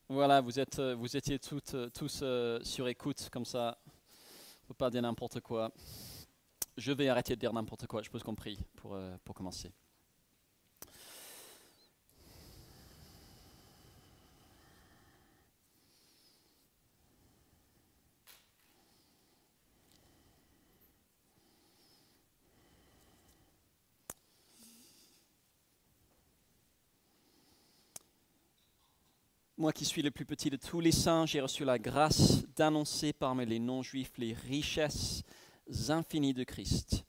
Voilà, vous étiez tous sur écoute, comme ça, faut pas dire n'importe quoi. Je vais arrêter de dire n'importe quoi, je pense compris, pour commencer. Moi qui suis le plus petit de tous les saints, j'ai reçu la grâce d'annoncer parmi les non-juifs les richesses infinies de Christ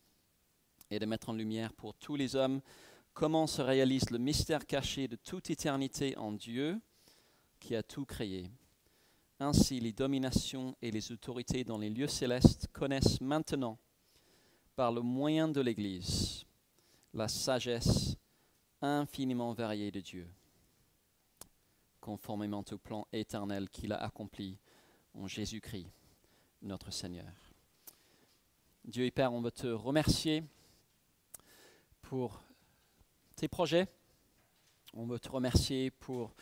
et de mettre en lumière pour tous les hommes comment se réalise le mystère caché de toute éternité en Dieu qui a tout créé. Ainsi, les dominations et les autorités dans les lieux célestes connaissent maintenant, par le moyen de l'Église, la sagesse infiniment variée de Dieu, conformément au plan éternel qu'il a accompli en Jésus-Christ, notre Seigneur. Dieu et Père, on veut te remercier pour tes projets. On veut te remercier pour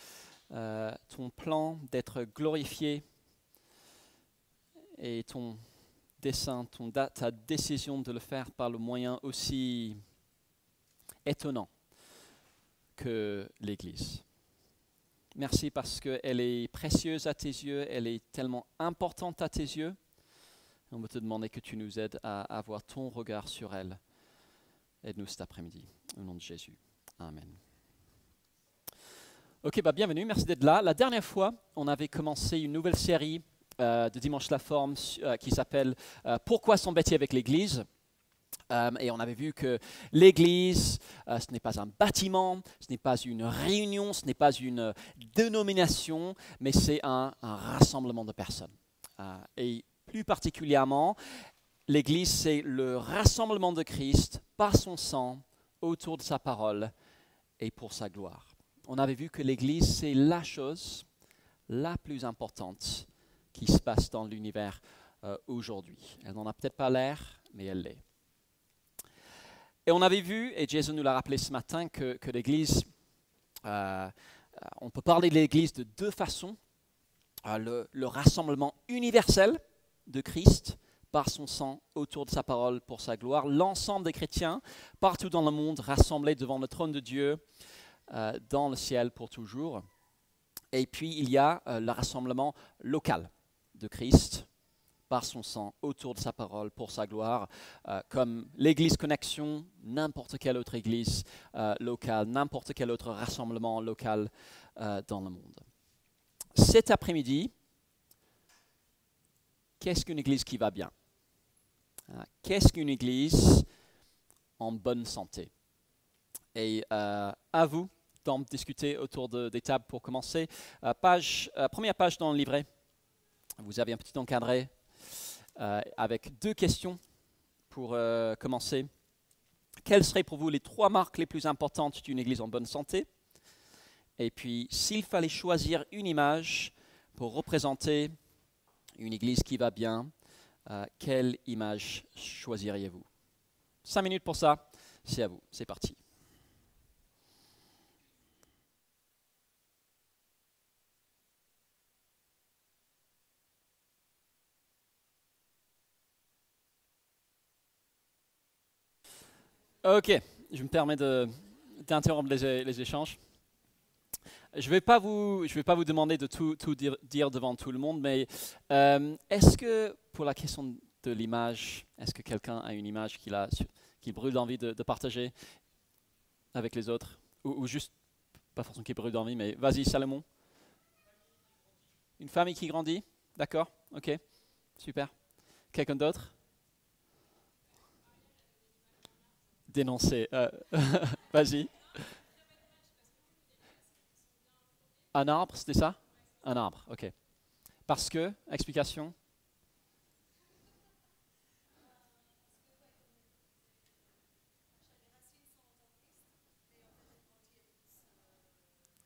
ton plan d'être glorifié et ton dessein, ta décision de le faire par le moyen aussi étonnant que l'Église. Merci parce qu'elle est précieuse à tes yeux, elle est tellement importante à tes yeux. On veut te demander que tu nous aides à avoir ton regard sur elle. Aide-nous cet après-midi, au nom de Jésus. Amen. Ok, bienvenue, merci d'être là. La dernière fois, on avait commencé une nouvelle série de Dimanche la Forme qui s'appelle Pourquoi s'embêter avec l'Église ? Et on avait vu que l'Église, ce n'est pas un bâtiment, ce n'est pas une réunion, ce n'est pas une dénomination, mais c'est un rassemblement de personnes. Et plus particulièrement, l'Église, c'est le rassemblement de Christ par son sang, autour de sa parole et pour sa gloire. On avait vu que l'Église, c'est la chose la plus importante qui se passe dans l'univers aujourd'hui. Elle n'en a peut-être pas l'air, mais elle l'est. Et on avait vu, et Jason nous l'a rappelé ce matin, que l'Église, on peut parler de l'Église de deux façons. Le rassemblement universel de Christ par son sang autour de sa parole pour sa gloire. L'ensemble des chrétiens partout dans le monde rassemblés devant le trône de Dieu dans le ciel pour toujours. Et puis il y a le rassemblement local de Christ par son sang, autour de sa parole, pour sa gloire, comme l'Église Connexion, n'importe quelle autre église locale, n'importe quel autre rassemblement local dans le monde. Cet après-midi, qu'est-ce qu'une église qui va bien ? Qu'est-ce qu'une église en bonne santé ? Et à vous d'en discuter autour des tables pour commencer. Première page dans le livret, vous avez un petit encadré avec deux questions pour commencer. Quelles seraient pour vous les 3 marques les plus importantes d'une église en bonne santé ? Et puis, s'il fallait choisir une image pour représenter une église qui va bien, quelle image choisiriez-vous ? 5 minutes pour ça, c'est à vous, c'est parti. Ok, je me permets d'interrompre les échanges. Je ne vais pas vous demander de tout dire devant tout le monde, mais est-ce que pour la question de l'image, est-ce que quelqu'un a une image qu'il brûle d'envie de partager avec les autres ou juste, pas forcément qu'il brûle d'envie, mais vas-y Salomon. Une famille qui grandit, d'accord, ok, super. Quelqu'un d'autre ? Dénoncer, vas-y. Un arbre, c'était ça ? Un arbre, ok. Parce que, explication ?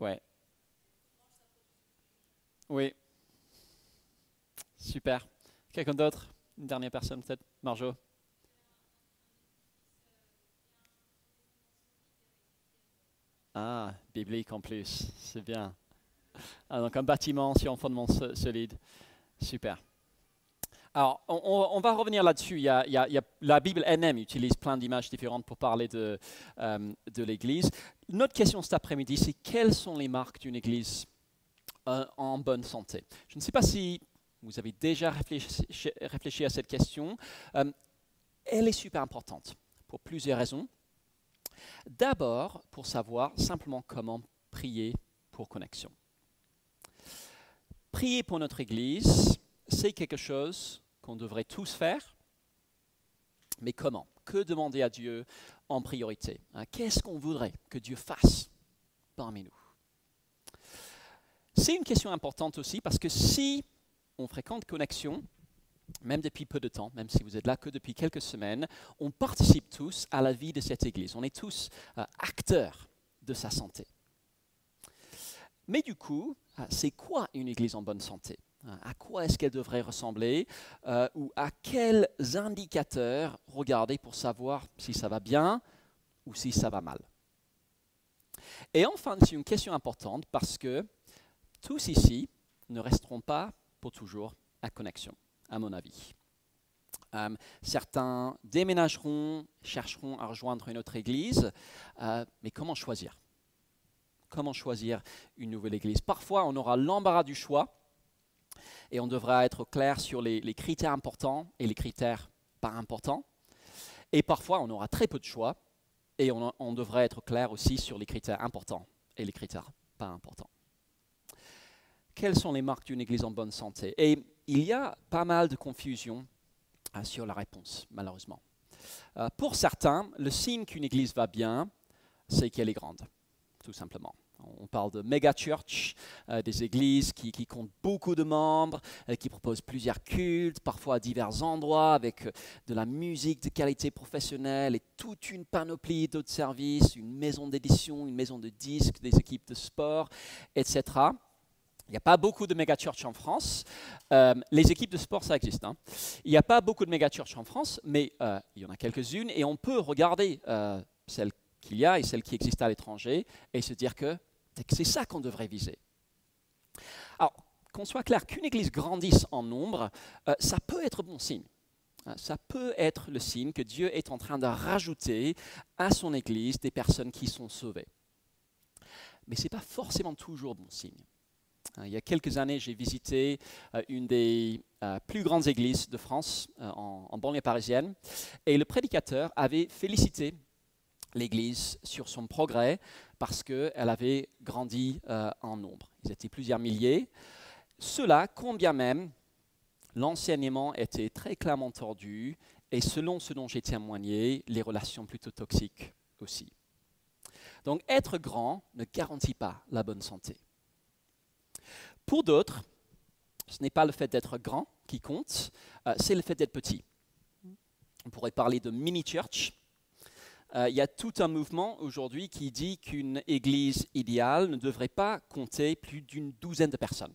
Ouais. Oui, super. Quelqu'un d'autre ? Une dernière personne peut-être ? Marjo ? Ah, biblique en plus, c'est bien. Donc un bâtiment sur un fondement solide. Super. Alors, on va revenir là-dessus. La Bible elle-même utilise plein d'images différentes pour parler de l'Église. Notre question cet après-midi, c'est quelles sont les marques d'une Église en bonne santé? Je ne sais pas si vous avez déjà réfléchi à cette question. Elle est super importante pour plusieurs raisons. D'abord, pour savoir simplement comment prier pour connexion. Prier pour notre Église, c'est quelque chose qu'on devrait tous faire, mais comment? Que demander à Dieu en priorité? Qu'est-ce qu'on voudrait que Dieu fasse parmi nous? C'est une question importante aussi parce que si on fréquente Connexion, même depuis peu de temps, même si vous êtes là que depuis quelques semaines, on participe tous à la vie de cette Église. On est tous acteurs de sa santé. Mais du coup, c'est quoi une Église en bonne santé? À quoi est-ce qu'elle devrait ressembler ou à quels indicateurs regarder pour savoir si ça va bien ou si ça va mal? Et enfin, c'est une question importante parce que tous ici ne resteront pas pour toujours à Connexion, à mon avis. Certains déménageront, chercheront à rejoindre une autre église, mais comment choisir? Comment choisir une nouvelle église? Parfois, on aura l'embarras du choix et on devra être clair sur les critères importants et les critères pas importants. Et parfois, on aura très peu de choix et on devra être clair aussi sur les critères importants et les critères pas importants. Quelles sont les marques d'une église en bonne santé? Et il y a pas mal de confusion sur la réponse, malheureusement. Pour certains, le signe qu'une église va bien, c'est qu'elle est grande, tout simplement. On parle de méga church, des églises qui comptent beaucoup de membres, qui proposent plusieurs cultes, parfois à divers endroits, avec de la musique de qualité professionnelle et toute une panoplie d'autres services, une maison d'édition, une maison de disques, des équipes de sport, etc. Il n'y a pas beaucoup de méga-church en France. Les équipes de sport, ça existe. Hein. Il n'y a pas beaucoup de méga-church en France, mais il y en a quelques-unes. Et on peut regarder celles qu'il y a et celles qui existent à l'étranger et se dire que c'est ça qu'on devrait viser. Alors, qu'on soit clair, qu'une église grandisse en nombre, ça peut être bon signe. Ça peut être le signe que Dieu est en train de rajouter à son église des personnes qui sont sauvées. Mais ce n'est pas forcément toujours bon signe. Il y a quelques années, j'ai visité une des plus grandes églises de France, en banlieue parisienne, et le prédicateur avait félicité l'église sur son progrès parce qu'elle avait grandi en nombre. Ils étaient plusieurs milliers. Cela, combien même l'enseignement était très clairement tordu, et selon ce dont j'ai témoigné, les relations plutôt toxiques aussi. Donc être grand ne garantit pas la bonne santé. Pour d'autres, ce n'est pas le fait d'être grand qui compte, c'est le fait d'être petit. On pourrait parler de mini-church. Il y a tout un mouvement aujourd'hui qui dit qu'une église idéale ne devrait pas compter plus d'une douzaine de personnes.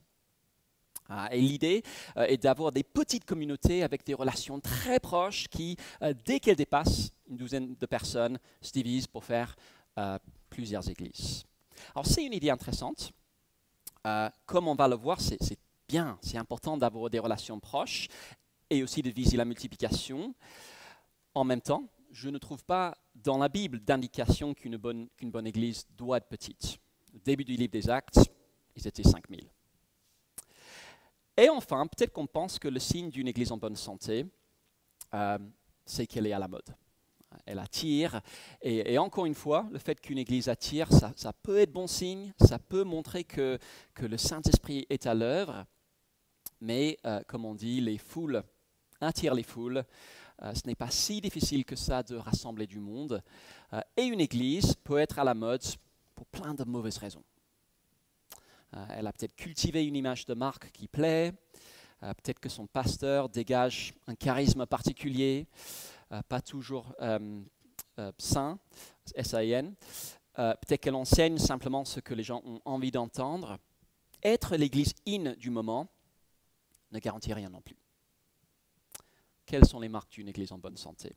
Et l'idée est d'avoir des petites communautés avec des relations très proches qui, dès qu'elles dépassent une douzaine de personnes, se divisent pour faire plusieurs églises. Alors c'est une idée intéressante. Comme on va le voir, c'est bien, c'est important d'avoir des relations proches et aussi de viser la multiplication. En même temps, je ne trouve pas dans la Bible d'indication qu'une bonne église doit être petite. Au début du livre des Actes, ils étaient 5000. Et enfin, peut-être qu'on pense que le signe d'une église en bonne santé, c'est qu'elle est à la mode. Elle attire. Et encore une fois, le fait qu'une église attire, ça peut être bon signe, ça peut montrer que le Saint-Esprit est à l'œuvre. Mais, comme on dit, les foules attirent les foules. Ce n'est pas si difficile que ça de rassembler du monde. Et une église peut être à la mode pour plein de mauvaises raisons. Elle a peut-être cultivé une image de marque qui plaît. Peut-être que son pasteur dégage un charisme particulier. Pas toujours sain, S-A-I-N. Peut-être qu'elle enseigne simplement ce que les gens ont envie d'entendre. Être l'église in du moment ne garantit rien non plus. Quelles sont les marques d'une église en bonne santé?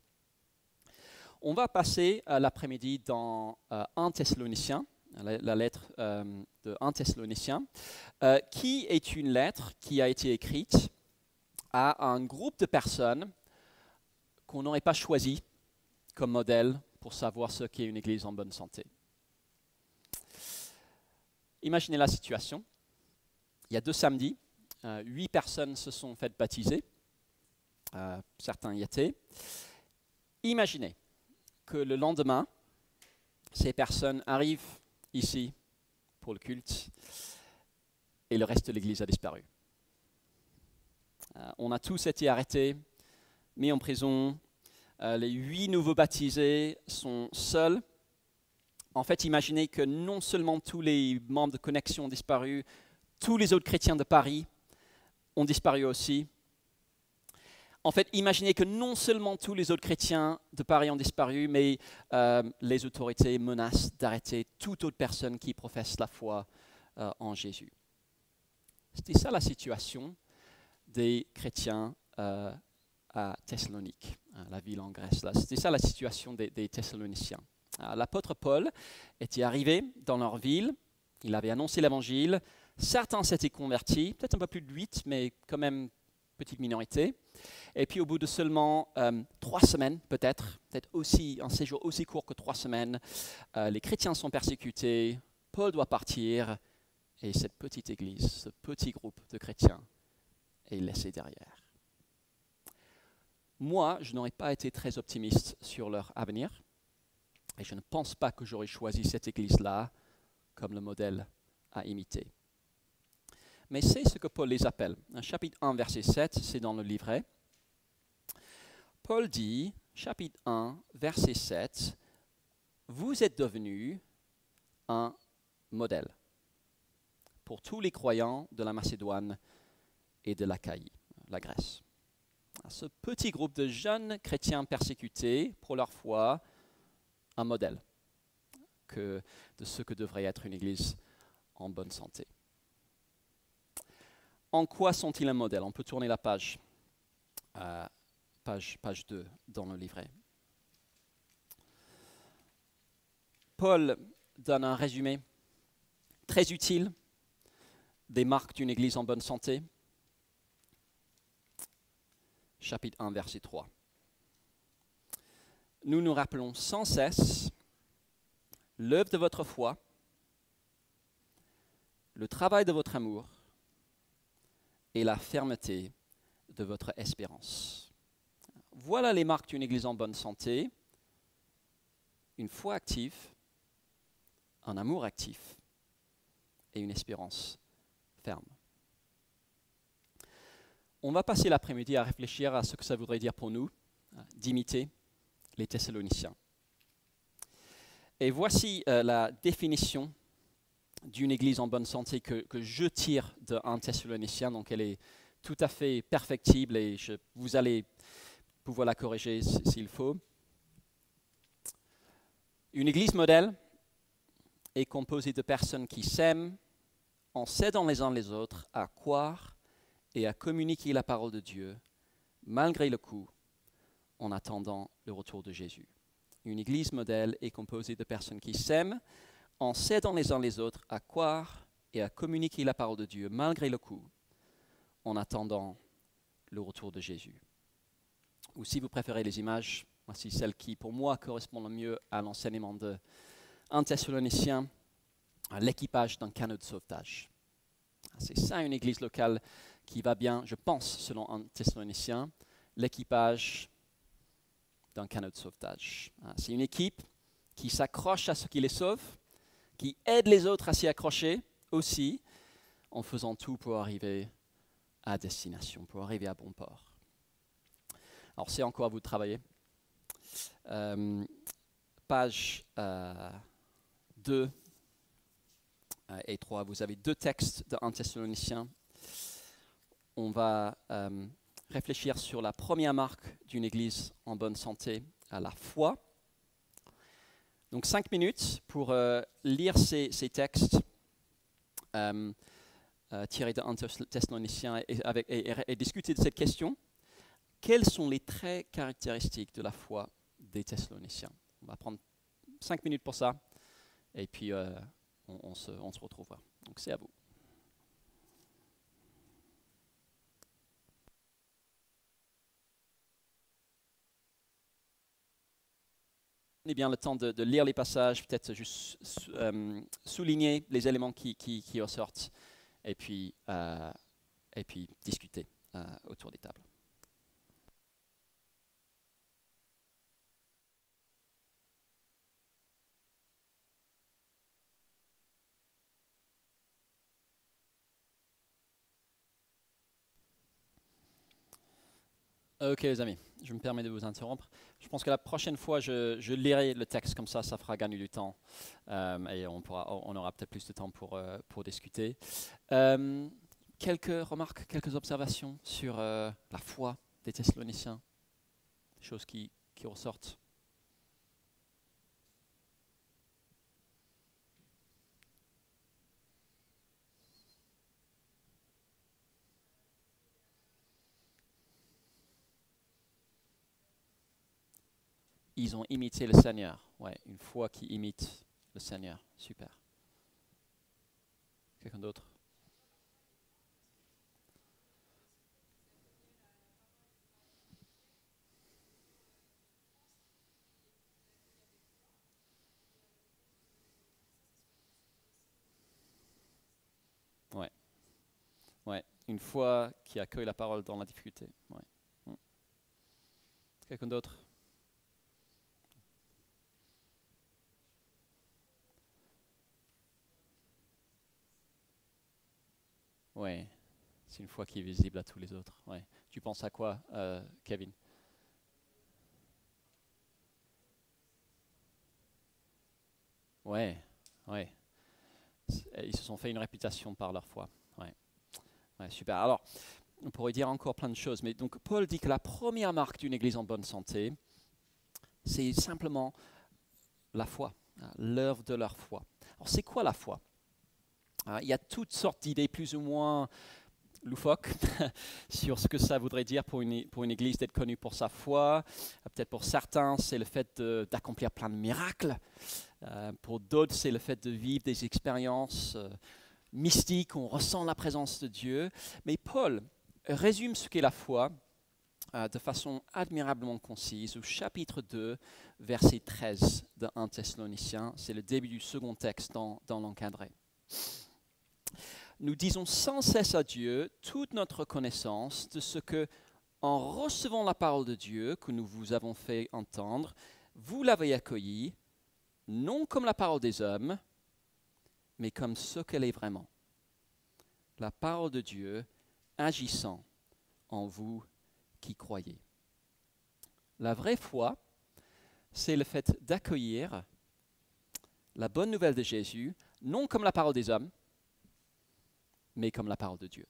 On va passer l'après-midi dans 1 Thessaloniciens, la lettre de 1 Thessaloniciens, qui est une lettre qui a été écrite à un groupe de personnes qu'on n'aurait pas choisi comme modèle pour savoir ce qu'est une église en bonne santé. Imaginez la situation. Il y a 2 samedis, 8 personnes se sont faites baptiser. Certains y étaient. Imaginez que le lendemain, ces personnes arrivent ici pour le culte et le reste de l'église a disparu. On a tous été arrêtés, mis en prison. Les 8 nouveaux baptisés sont seuls. En fait, imaginez que non seulement tous les membres de Connexion ont disparu, tous les autres chrétiens de Paris ont disparu aussi. En fait, imaginez que non seulement tous les autres chrétiens de Paris ont disparu, mais les autorités menacent d'arrêter toute autre personne qui professe la foi en Jésus. C'était ça la situation des chrétiens à Thessalonique, la ville en Grèce. C'était ça la situation des Thessaloniciens. L'apôtre Paul était arrivé dans leur ville, il avait annoncé l'évangile, certains s'étaient convertis, peut-être un peu plus de 8, mais quand même petite minorité. Et puis au bout de seulement 3 semaines, peut-être aussi un séjour aussi court que 3 semaines, les chrétiens sont persécutés, Paul doit partir, et cette petite église, ce petit groupe de chrétiens est laissé derrière. Moi, je n'aurais pas été très optimiste sur leur avenir, et je ne pense pas que j'aurais choisi cette église-là comme le modèle à imiter. Mais c'est ce que Paul les appelle. Chapitre 1, verset 7, c'est dans le livret. Paul dit, chapitre 1, verset 7, « Vous êtes devenus un modèle pour tous les croyants de la Macédoine et de l'Achaïe, la Grèce. » Ce petit groupe de jeunes chrétiens persécutés pour leur foi, un modèle de ce que devrait être une église en bonne santé. En quoi sont-ils un modèle? On peut tourner la page 2 dans le livret. Paul donne un résumé très utile des marques d'une église en bonne santé. Chapitre 1, verset 3. Nous nous rappelons sans cesse l'œuvre de votre foi, le travail de votre amour et la fermeté de votre espérance. Voilà les marques d'une église en bonne santé: une foi active, un amour actif et une espérance ferme. On va passer l'après-midi à réfléchir à ce que ça voudrait dire pour nous d'imiter les Thessaloniciens. Et voici la définition d'une église en bonne santé que je tire de 1 Thessaloniciens. Donc elle est tout à fait perfectible et vous allez pouvoir la corriger s'il faut. Une église modèle est composée de personnes qui s'aiment en s'aidant les uns les autres à croire et à communiquer la parole de Dieu malgré le coup, en attendant le retour de Jésus. Une église modèle est composée de personnes qui s'aiment en s'aidant les uns les autres à croire et à communiquer la parole de Dieu malgré le coup, en attendant le retour de Jésus. Ou si vous préférez les images, voici celle qui pour moi correspond le mieux à l'enseignement de 1 Thessalonicien, l'équipage d'un canot de sauvetage. C'est ça une église locale qui va bien, je pense, selon 1 Thessalonicien, l'équipage d'un canot de sauvetage. C'est une équipe qui s'accroche à ce qui les sauve, qui aide les autres à s'y accrocher aussi, en faisant tout pour arriver à destination, pour arriver à bon port. Alors c'est encore à vous de travailler. Page 2 et 3, vous avez 2 textes de 1 Thessaloniciens. On va réfléchir sur la première marque d'une église en bonne santé, à la foi. Donc 5 minutes pour lire ces textes tirés de 1 Thessaloniciens et discuter de cette question. Quels sont les traits caractéristiques de la foi des Thessaloniciens? On va prendre 5 minutes pour ça et puis on se retrouvera. Donc c'est à vous. Prenez bien le temps de lire les passages, peut-être juste souligner les éléments qui ressortent, et puis discuter autour des tables. Ok les amis, je me permets de vous interrompre. Je pense que la prochaine fois, je lirai le texte comme ça fera gagner du temps et on aura peut-être plus de temps pour discuter. Quelques remarques, quelques observations sur la foi des Thessaloniciens, des choses qui ressortent. Ils ont imité le Seigneur. Ouais, une foi qui imite le Seigneur. Super. Quelqu'un d'autre? Ouais. Ouais. Une foi qui accueille la parole dans la difficulté. Ouais. Quelqu'un d'autre? Ouais. C'est une foi qui est visible à tous les autres. Ouais. Tu penses à quoi, Kevin? Ouais. Ouais. Ils se sont fait une réputation par leur foi. Ouais. Ouais, super. Alors, on pourrait dire encore plein de choses, mais donc Paul dit que la première marque d'une église en bonne santé, c'est simplement la foi, l'œuvre de leur foi. Alors, c'est quoi la foi? Il y a toutes sortes d'idées plus ou moins loufoques sur ce que ça voudrait dire pour une église d'être connue pour sa foi. Peut-être pour certains, c'est le fait d'accomplir plein de miracles. Pour d'autres, c'est le fait de vivre des expériences mystiques, où on ressent la présence de Dieu. Mais Paul résume ce qu'est la foi de façon admirablement concise au chapitre 2, verset 13 de 1 Thessaloniciens. C'est le début du second texte dans l'encadré. Nous disons sans cesse à Dieu toute notre connaissance de ce que, en recevant la parole de Dieu que nous vous avons fait entendre, vous l'avez accueillie, non comme la parole des hommes, mais comme ce qu'elle est vraiment. La parole de Dieu agissant en vous qui croyez. La vraie foi, c'est le fait d'accueillir la bonne nouvelle de Jésus, non comme la parole des hommes, mais comme la parole de Dieu.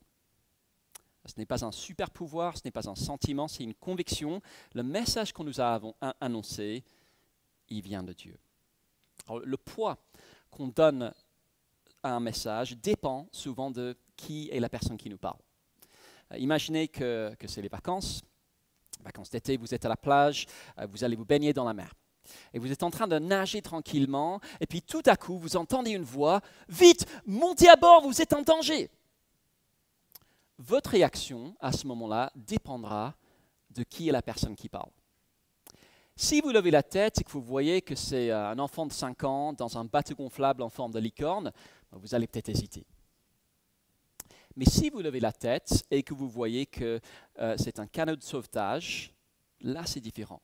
Ce n'est pas un super pouvoir, ce n'est pas un sentiment, c'est une conviction. Le message qu'on nous a annoncé, il vient de Dieu. Alors, le poids qu'on donne à un message dépend souvent de qui est la personne qui nous parle. Imaginez que c'est les vacances d'été, vous êtes à la plage, vous allez vous baigner dans la mer. Et vous êtes en train de nager tranquillement, et puis tout à coup, vous entendez une voix, « Vite, montez à bord, vous êtes en danger !» Votre réaction à ce moment-là dépendra de qui est la personne qui parle. Si vous levez la tête et que vous voyez que c'est un enfant de 5 ans dans un bateau gonflable en forme de licorne, vous allez peut-être hésiter. Mais si vous levez la tête et que vous voyez que c'est un canot de sauvetage, là c'est différent.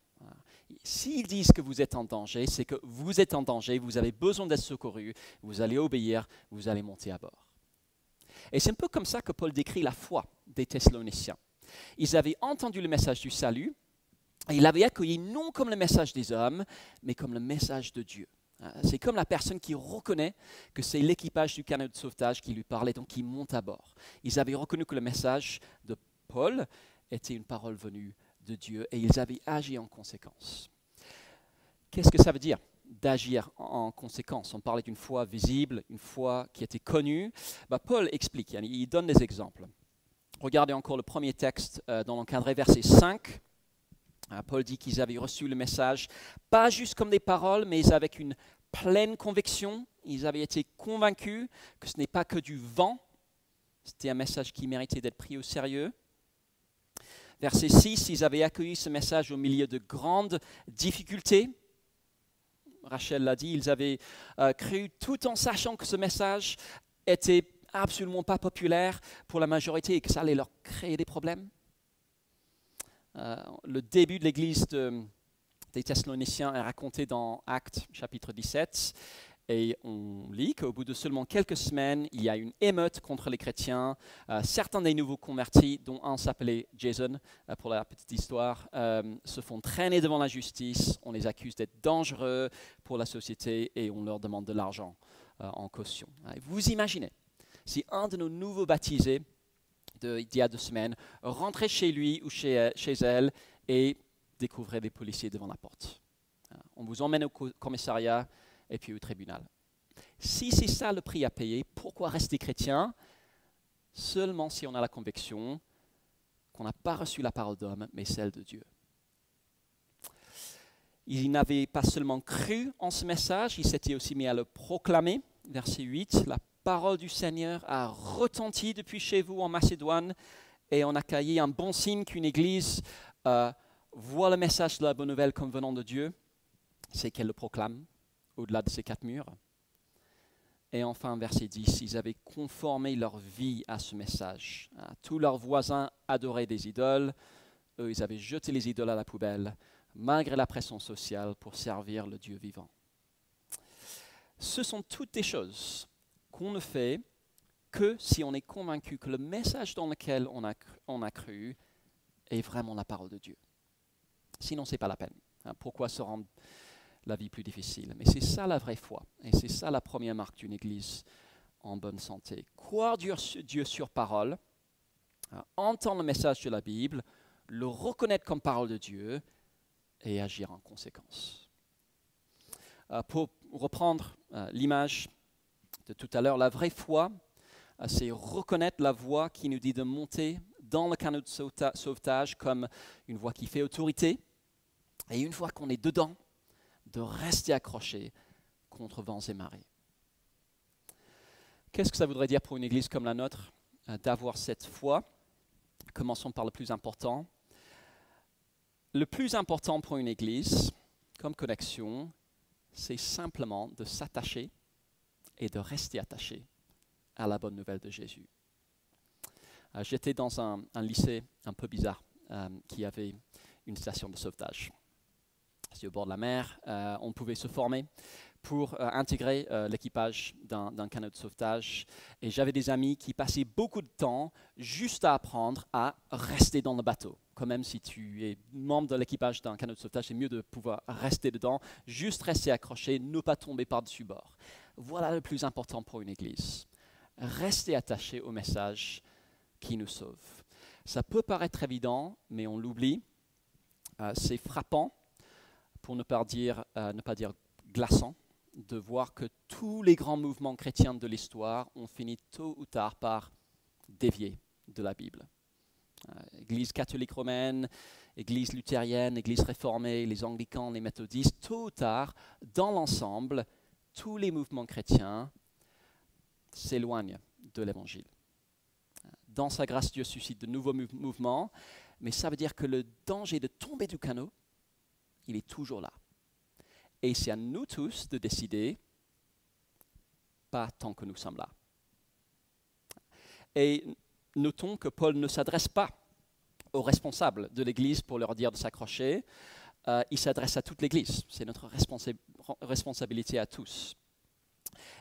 S'ils disent que vous êtes en danger, c'est que vous êtes en danger, vous avez besoin d'être secouru, vous allez obéir, vous allez monter à bord. Et c'est un peu comme ça que Paul décrit la foi des Thessaloniciens. Ils avaient entendu le message du salut, et ils l'avaient accueilli non comme le message des hommes, mais comme le message de Dieu. C'est comme la personne qui reconnaît que c'est l'équipage du canot de sauvetage qui lui parlait, donc qui monte à bord. Ils avaient reconnu que le message de Paul était une parole venue de Dieu et ils avaient agi en conséquence. Qu'est-ce que ça veut dire d'agir en conséquence? On parlait d'une foi visible, une foi qui était connue. Paul explique, il donne des exemples. Regardez encore le premier texte dans l'encadré, verset 5. Paul dit qu'ils avaient reçu le message, pas juste comme des paroles, mais avec une pleine conviction. Ils avaient été convaincus que ce n'est pas que du vent. C'était un message qui méritait d'être pris au sérieux. Verset 6, ils avaient accueilli ce message au milieu de grandes difficultés. Rachel l'a dit, ils avaient cru tout en sachant que ce message était absolument pas populaire pour la majorité et que ça allait leur créer des problèmes. Le début de l'église des Thessaloniciens est raconté dans Actes chapitre 17 et on lit qu'au bout de seulement quelques semaines, il y a une émeute contre les chrétiens. Certains des nouveaux convertis, dont un s'appelait Jason, pour la petite histoire, se font traîner devant la justice. On les accuse d'être dangereux pour la société et on leur demande de l'argent en caution. Vous imaginez, si un de nos nouveaux baptisés d'il y a 2 semaines rentrait chez lui ou chez elle et découvrait des policiers devant la porte. On vous emmène au commissariat et puis au tribunal. Si c'est ça le prix à payer, pourquoi rester chrétien? Seulement si on a la conviction qu'on n'a pas reçu la parole d'homme, mais celle de Dieu. Ils n'avaient pas seulement cru en ce message, ils s'étaient aussi mis à le proclamer. Verset 8, la parole du Seigneur a retenti depuis chez vous en Macédoine et on a accueilli un bon signe qu'une église voit le message de la bonne nouvelle comme venant de Dieu, c'est qu'elle le proclame au-delà de ces 4 murs. Et enfin, verset 10, ils avaient conformé leur vie à ce message. Tous leurs voisins adoraient des idoles, eux ils avaient jeté les idoles à la poubelle, malgré la pression sociale pour servir le Dieu vivant. Ce sont toutes des choses qu'on ne fait que si on est convaincu que le message dans lequel on a cru est vraiment la parole de Dieu. Sinon, ce n'est pas la peine. Pourquoi se rendre la vie plus difficile? Mais c'est ça la vraie foi. Et c'est ça la première marque d'une église en bonne santé. Croire Dieu sur parole, entendre le message de la Bible, le reconnaître comme parole de Dieu et agir en conséquence. Pour reprendre l'image de tout à l'heure, la vraie foi, c'est reconnaître la voie qui nous dit de monter dans le canot de sauvetage comme une voie qui fait autorité. Et une fois qu'on est dedans, de rester accroché contre vents et marées. Qu'est-ce que ça voudrait dire pour une église comme la nôtre d'avoir cette foi? Commençons par le plus important. Le plus important pour une église, comme connexion, c'est simplement de s'attacher et de rester attaché à la bonne nouvelle de Jésus. J'étais dans un lycée un peu bizarre qui avait une station de sauvetage. C'est au bord de la mer, on pouvait se former pour intégrer l'équipage d'un canot de sauvetage. Et j'avais des amis qui passaient beaucoup de temps juste à apprendre à rester dans le bateau. Quand même, si tu es membre de l'équipage d'un canot de sauvetage, c'est mieux de pouvoir rester dedans, juste rester accroché, ne pas tomber par-dessus bord. Voilà le plus important pour une église. Rester attaché au message qui nous sauve. Ça peut paraître évident, mais on l'oublie. C'est frappant, pour ne pas dire glaçant, de voir que tous les grands mouvements chrétiens de l'histoire ont fini tôt ou tard par dévier de la Bible. Église catholique romaine, Église luthérienne, Église réformée, les anglicans, les méthodistes, tôt ou tard, dans l'ensemble, tous les mouvements chrétiens s'éloignent de l'Évangile. Dans sa grâce, Dieu suscite de nouveaux mouvements, mais ça veut dire que le danger de tomber du canot, il est toujours là. Et c'est à nous tous de décider, pas tant que nous sommes là. Et notons que Paul ne s'adresse pas aux responsables de l'Église pour leur dire de s'accrocher. Il s'adresse à toute l'Église. C'est notre responsabilité à tous.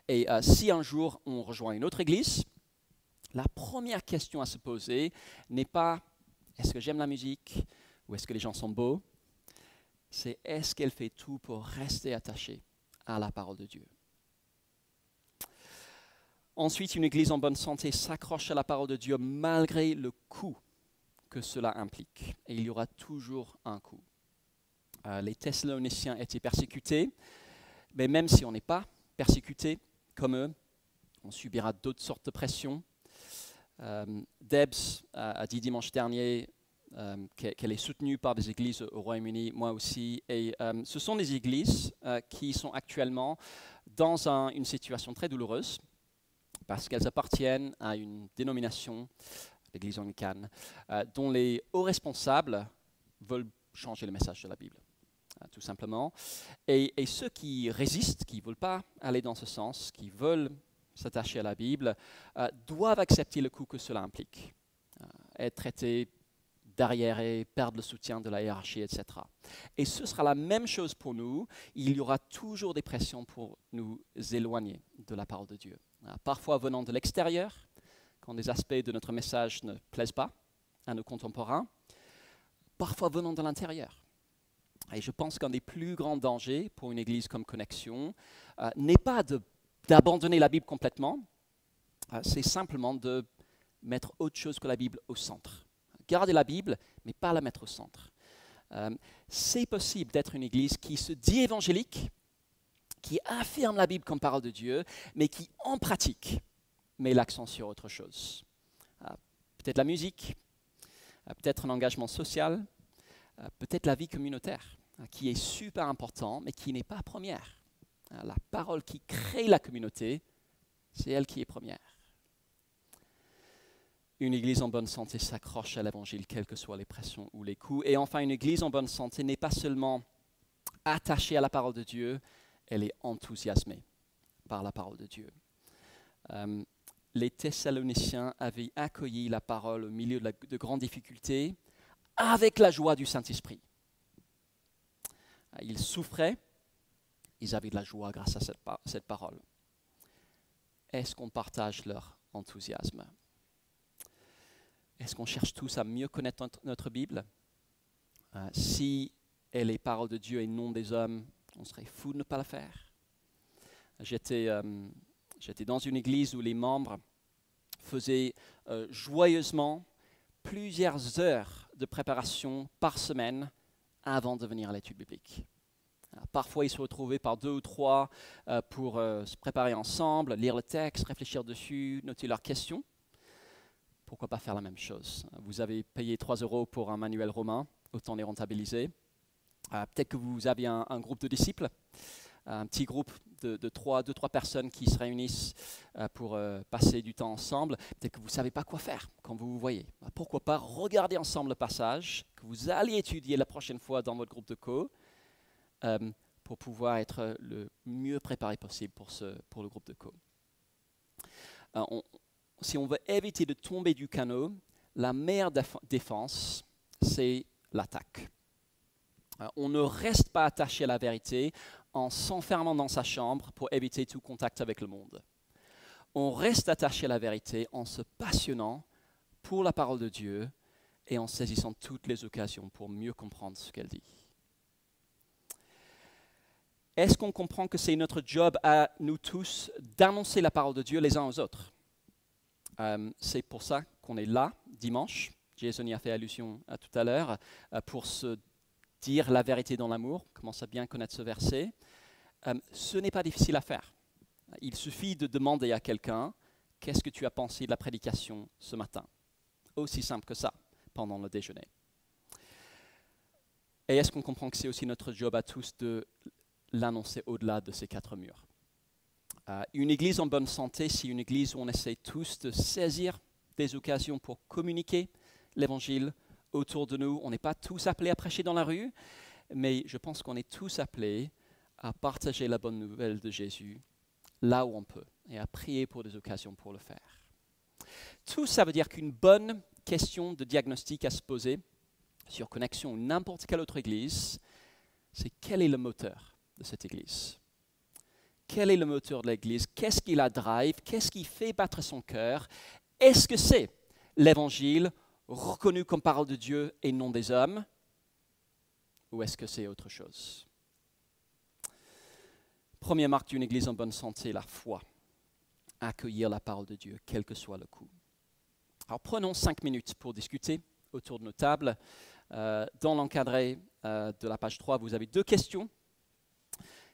Et si un jour on rejoint une autre Église, la première question à se poser n'est pas « est-ce que j'aime la musique ?» ou « est-ce que les gens sont beaux ?» C'est « est-ce qu'elle fait tout pour rester attachée à la parole de Dieu ?» Ensuite, une église en bonne santé s'accroche à la parole de Dieu malgré le coût que cela implique. Et il y aura toujours un coût. Les Thessaloniciens étaient persécutés, mais même si on n'est pas persécuté comme eux, on subira d'autres sortes de pressions. Debs a dit dimanche dernier, qu'elle est soutenue par des églises au Royaume-Uni, moi aussi. Et ce sont des églises qui sont actuellement dans une situation très douloureuse parce qu'elles appartiennent à une dénomination, l'Église anglicane, dont les hauts responsables veulent changer le message de la Bible, tout simplement. Et ceux qui résistent, qui ne veulent pas aller dans ce sens, qui veulent s'attacher à la Bible, doivent accepter le coût que cela implique. Être traités d'arriérés, perdre le soutien de la hiérarchie, etc. Et ce sera la même chose pour nous. Il y aura toujours des pressions pour nous éloigner de la parole de Dieu. Parfois venant de l'extérieur, quand des aspects de notre message ne plaisent pas à nos contemporains, parfois venant de l'intérieur. Et je pense qu'un des plus grands dangers pour une église comme Connexion n'est pas d'abandonner la Bible complètement, c'est simplement de mettre autre chose que la Bible au centre. Garder la Bible, mais pas la mettre au centre. C'est possible d'être une église qui se dit évangélique, qui affirme la Bible comme parole de Dieu, mais qui, en pratique, met l'accent sur autre chose. Peut-être la musique, peut-être un engagement social, peut-être la vie communautaire, qui est super important, mais qui n'est pas première. La parole qui crée la communauté, c'est elle qui est première. Une église en bonne santé s'accroche à l'évangile, quelles que soient les pressions ou les coups. Et enfin, une église en bonne santé n'est pas seulement attachée à la parole de Dieu, elle est enthousiasmée par la parole de Dieu. Les Thessaloniciens avaient accueilli la parole au milieu de grandes difficultés avec la joie du Saint-Esprit. Ils souffraient, ils avaient de la joie grâce à cette parole. Est-ce qu'on partage leur enthousiasme? Est-ce qu'on cherche tous à mieux connaître notre Bible? Si elle est parole de Dieu et non des hommes, on serait fou de ne pas la faire. J'étais dans une église où les membres faisaient joyeusement plusieurs heures de préparation par semaine avant de venir à l'étude biblique. Parfois, ils se retrouvaient par 2 ou 3 pour se préparer ensemble, lire le texte, réfléchir dessus, noter leurs questions. Pourquoi pas faire la même chose? Vous avez payé 3 € pour un manuel romain, autant les rentabiliser. Peut-être que vous avez un groupe de disciples, un petit groupe de 2-3 personnes qui se réunissent pour passer du temps ensemble. Peut-être que vous ne savez pas quoi faire quand vous vous voyez. Pourquoi pas regarder ensemble le passage que vous allez étudier la prochaine fois dans votre groupe de co pour pouvoir être le mieux préparé possible pour le groupe de co. Si on veut éviter de tomber du canot, la meilleure défense, c'est l'attaque. On ne reste pas attaché à la vérité en s'enfermant dans sa chambre pour éviter tout contact avec le monde. On reste attaché à la vérité en se passionnant pour la parole de Dieu et en saisissant toutes les occasions pour mieux comprendre ce qu'elle dit. Est-ce qu'on comprend que c'est notre job à nous tous d'annoncer la parole de Dieu les uns aux autres? C'est pour ça qu'on est là dimanche. Jason y a fait allusion tout à l'heure, pour se dire la vérité dans l'amour. On commence à bien connaître ce verset. Ce n'est pas difficile à faire. Il suffit de demander à quelqu'un « Qu'est-ce que tu as pensé de la prédication ce matin ?» Aussi simple que ça, pendant le déjeuner. Et est-ce qu'on comprend que c'est aussi notre job à tous de l'annoncer au-delà de ces 4 murs? Une église en bonne santé, c'est une église où on essaie tous de saisir des occasions pour communiquer l'évangile autour de nous. On n'est pas tous appelés à prêcher dans la rue, mais je pense qu'on est tous appelés à partager la bonne nouvelle de Jésus là où on peut et à prier pour des occasions pour le faire. Tout ça veut dire qu'une bonne question de diagnostic à se poser sur Connexion ou n'importe quelle autre église, c'est quel est le moteur de cette église? Quel est le moteur de l'église? Qu'est-ce qui la drive? Qu'est-ce qui fait battre son cœur? Est-ce que c'est l'évangile reconnu comme parole de Dieu et non des hommes? Ou est-ce que c'est autre chose? Première marque d'une église en bonne santé, la foi. Accueillir la parole de Dieu, quel que soit le coût. Alors prenons 5 minutes pour discuter autour de nos tables. Dans l'encadré de la page 3, vous avez 2 questions.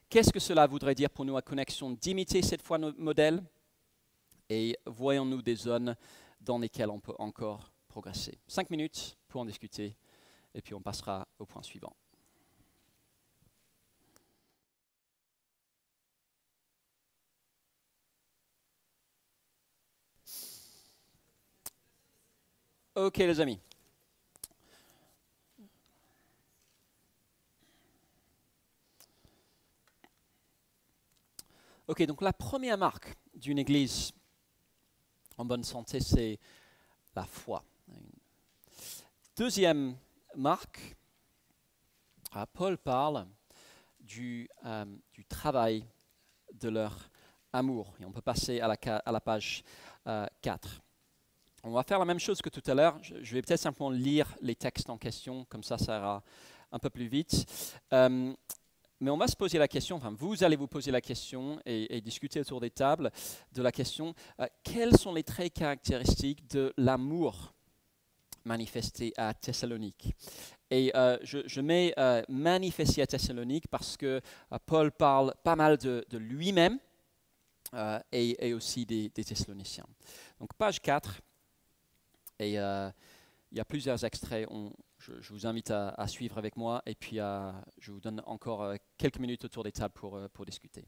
Qu'est-ce que cela voudrait dire pour nous à Connexion d'imiter cette foi modèle? Et voyons-nous des zones dans lesquelles on peut encore progresser. 5 minutes pour en discuter et puis on passera au point suivant. Ok les amis. Ok, donc la première marque d'une église en bonne santé, c'est la foi. Deuxième marque, Paul parle du travail de leur amour. Et on peut passer à la page 4. On va faire la même chose que tout à l'heure. Je vais peut-être simplement lire les textes en question, comme ça ira un peu plus vite. Mais on va se poser la question, enfin vous allez vous poser la question et discuter autour des tables de la question, quels sont les traits caractéristiques de l'amour manifesté à Thessalonique? Et je mets manifesté à Thessalonique parce que Paul parle pas mal de lui-même et aussi des Thessaloniciens. Donc page 4, et il y a plusieurs extraits. Je vous invite à suivre avec moi et puis je vous donne encore quelques minutes autour des tables pour discuter.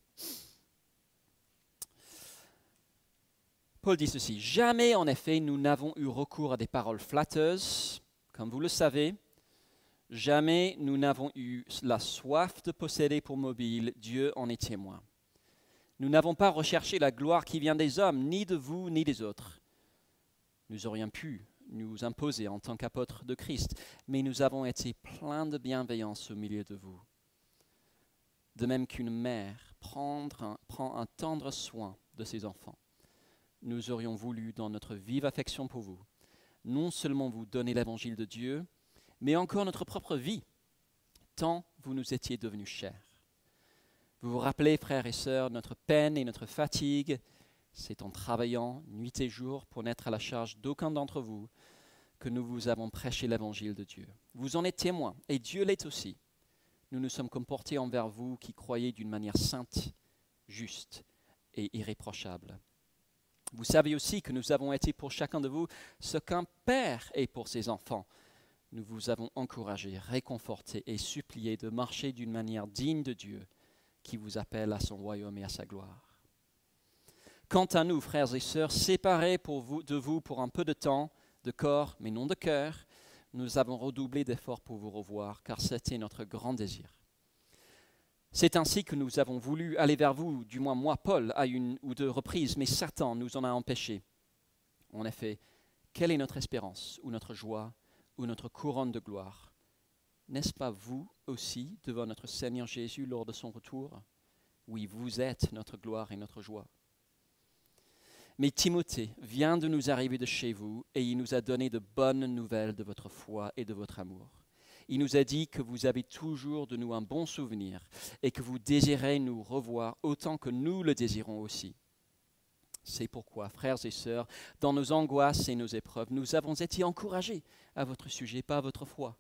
Paul dit ceci: « Jamais en effet nous n'avons eu recours à des paroles flatteuses, comme vous le savez. Jamais nous n'avons eu la soif de posséder pour mobile, Dieu en est témoin. Nous n'avons pas recherché la gloire qui vient des hommes, ni de vous, ni des autres. Nous aurions pu nous imposer en tant qu'apôtres de Christ, mais nous avons été pleins de bienveillance au milieu de vous. De même qu'une mère prend un tendre soin de ses enfants, nous aurions voulu, dans notre vive affection pour vous, non seulement vous donner l'évangile de Dieu, mais encore notre propre vie, tant vous nous étiez devenus chers. Vous vous rappelez, frères et sœurs, notre peine et notre fatigue, c'est en travaillant nuit et jour pour n'être à la charge d'aucun d'entre vous que nous vous avons prêché l'évangile de Dieu. Vous en êtes témoins, et Dieu l'est aussi. Nous nous sommes comportés envers vous qui croyez d'une manière sainte, juste et irréprochable. Vous savez aussi que nous avons été pour chacun de vous ce qu'un père est pour ses enfants. Nous vous avons encouragé, réconforté et supplié de marcher d'une manière digne de Dieu qui vous appelle à son royaume et à sa gloire. Quant à nous, frères et sœurs, séparés de vous pour un peu de temps, de corps, mais non de cœur, nous avons redoublé d'efforts pour vous revoir, car c'était notre grand désir. C'est ainsi que nous avons voulu aller vers vous, du moins moi, Paul, à une ou deux reprises, mais Satan nous en a empêchés. En effet, quelle est notre espérance, ou notre joie, ou notre couronne de gloire? N'est-ce pas vous aussi devant notre Seigneur Jésus lors de son retour? Oui, vous êtes notre gloire et notre joie. Mais Timothée vient de nous arriver de chez vous et il nous a donné de bonnes nouvelles de votre foi et de votre amour. Il nous a dit que vous avez toujours de nous un bon souvenir et que vous désirez nous revoir autant que nous le désirons aussi. C'est pourquoi, frères et sœurs, dans nos angoisses et nos épreuves, nous avons été encouragés à votre sujet par votre foi.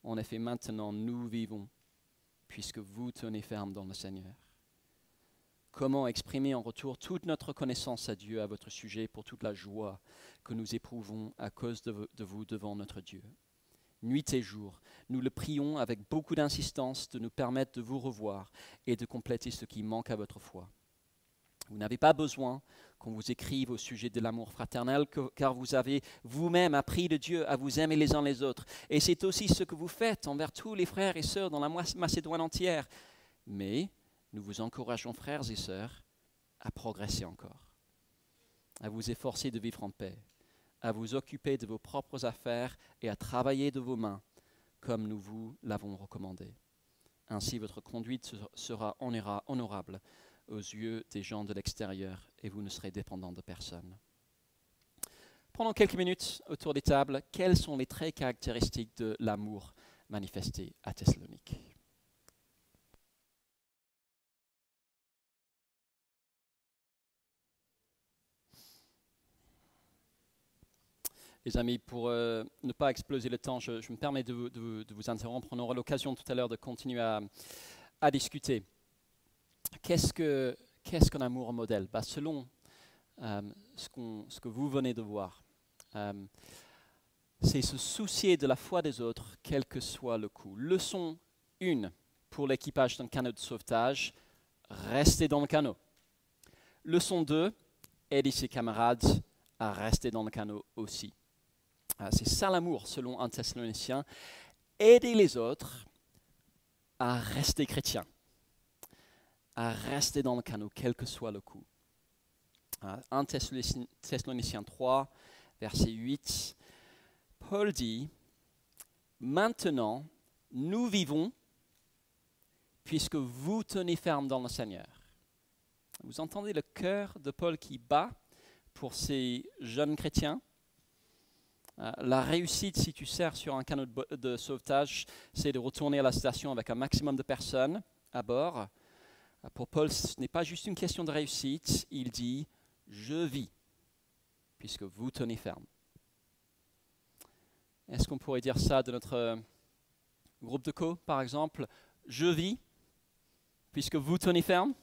En effet, maintenant, nous vivons, puisque vous tenez ferme dans le Seigneur. Comment exprimer en retour toute notre reconnaissance à Dieu à votre sujet pour toute la joie que nous éprouvons à cause de vous devant notre Dieu? Nuit et jour, nous le prions avec beaucoup d'insistance de nous permettre de vous revoir et de compléter ce qui manque à votre foi. Vous n'avez pas besoin qu'on vous écrive au sujet de l'amour fraternel, car vous avez vous-même appris de Dieu à vous aimer les uns les autres. Et c'est aussi ce que vous faites envers tous les frères et sœurs dans la Macédoine entière. Mais nous vous encourageons, frères et sœurs, à progresser encore, à vous efforcer de vivre en paix, à vous occuper de vos propres affaires et à travailler de vos mains, comme nous vous l'avons recommandé. Ainsi, votre conduite sera honorable aux yeux des gens de l'extérieur et vous ne serez dépendant de personne. Pendant quelques minutes autour des tables, quels sont les traits caractéristiques de l'amour manifesté à Thessalonique? Les amis, pour ne pas exploser le temps, je me permets de vous interrompre. On aura l'occasion tout à l'heure de continuer à discuter. Qu'est-ce qu'un amour modèle? Selon ce que vous venez de voir, c'est se soucier de la foi des autres, quel que soit le coût. Leçon 1 pour l'équipage d'un canot de sauvetage, restez dans le canot. Leçon 2, aider ses camarades à rester dans le canot aussi. C'est ça l'amour selon 1 Thessaloniciens. Aider les autres à rester chrétiens, à rester dans le canot, quel que soit le coût. 1 Thessaloniciens 3, verset 8, Paul dit, « Maintenant, nous vivons puisque vous tenez ferme dans le Seigneur. » Vous entendez le cœur de Paul qui bat pour ces jeunes chrétiens. La réussite, si tu sers sur un canot de sauvetage, c'est de retourner à la station avec un maximum de personnes à bord. Pour Paul, ce n'est pas juste une question de réussite. Il dit, « Je vis, puisque vous tenez ferme. » Est-ce qu'on pourrait dire ça de notre groupe de co, par exemple? « Je vis, puisque vous tenez ferme. »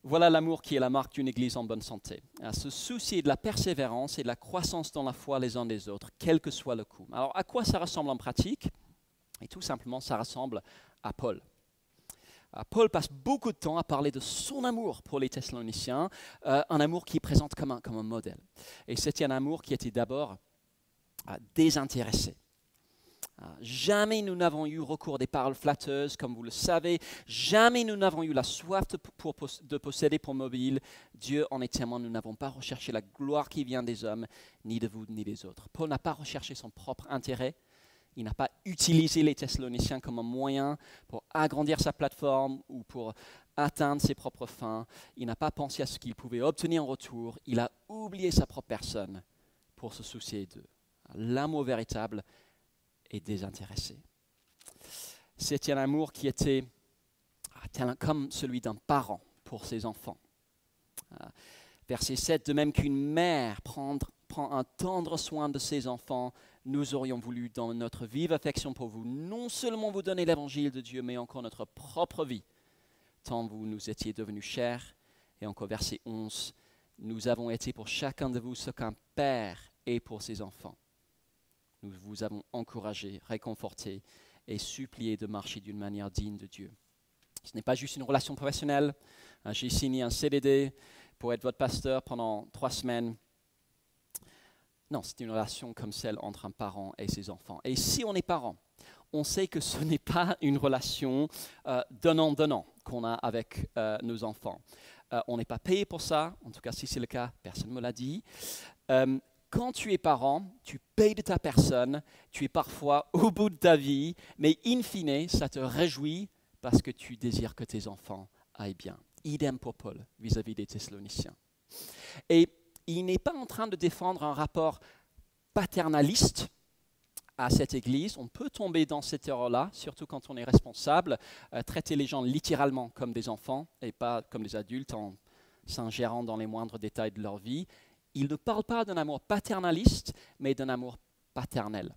Voilà l'amour qui est la marque d'une église en bonne santé. À se soucier de la persévérance et de la croissance dans la foi les uns des autres, quel que soit le coût. Alors, à quoi ça ressemble en pratique? Et tout simplement, ça ressemble à Paul. Paul passe beaucoup de temps à parler de son amour pour les Thessaloniciens, un amour qu'il présente comme un modèle. Et c'était un amour qui était d'abord désintéressé. Jamais nous n'avons eu recours à des paroles flatteuses, comme vous le savez. Jamais nous n'avons eu la soif de posséder pour mobile. Dieu en est témoin, nous n'avons pas recherché la gloire qui vient des hommes, ni de vous, ni des autres. Paul n'a pas recherché son propre intérêt. Il n'a pas utilisé les Thessaloniciens comme un moyen pour agrandir sa plateforme ou pour atteindre ses propres fins. Il n'a pas pensé à ce qu'il pouvait obtenir en retour. Il a oublié sa propre personne pour se soucier d'eux. L'amour véritable et désintéressé. C'était un amour qui était comme celui d'un parent pour ses enfants. Verset 7, de même qu'une mère prend un tendre soin de ses enfants, nous aurions voulu, dans notre vive affection pour vous, non seulement vous donner l'évangile de Dieu, mais encore notre propre vie, tant vous nous étiez devenus chers. Et encore verset 11, nous avons été pour chacun de vous ce qu'un père est pour ses enfants. Nous vous avons encouragé, réconforté et supplié de marcher d'une manière digne de Dieu. Ce n'est pas juste une relation professionnelle. J'ai signé un CDD pour être votre pasteur pendant 3 semaines. Non, c'est une relation comme celle entre un parent et ses enfants. Et si on est parent, on sait que ce n'est pas une relation donnant-donnant qu'on a avec nos enfants. On n'est pas payé pour ça. En tout cas, si c'est le cas, personne ne me l'a dit. Quand tu es parent, tu payes de ta personne, tu es parfois au bout de ta vie, mais in fine, ça te réjouit parce que tu désires que tes enfants aillent bien. Idem pour Paul vis-à-vis des Thessaloniciens. Et il n'est pas en train de défendre un rapport paternaliste à cette église. On peut tomber dans cette erreur-là, surtout quand on est responsable, traiter les gens littéralement comme des enfants et pas comme des adultes en s'ingérant dans les moindres détails de leur vie. Il ne parle pas d'un amour paternaliste, mais d'un amour paternel.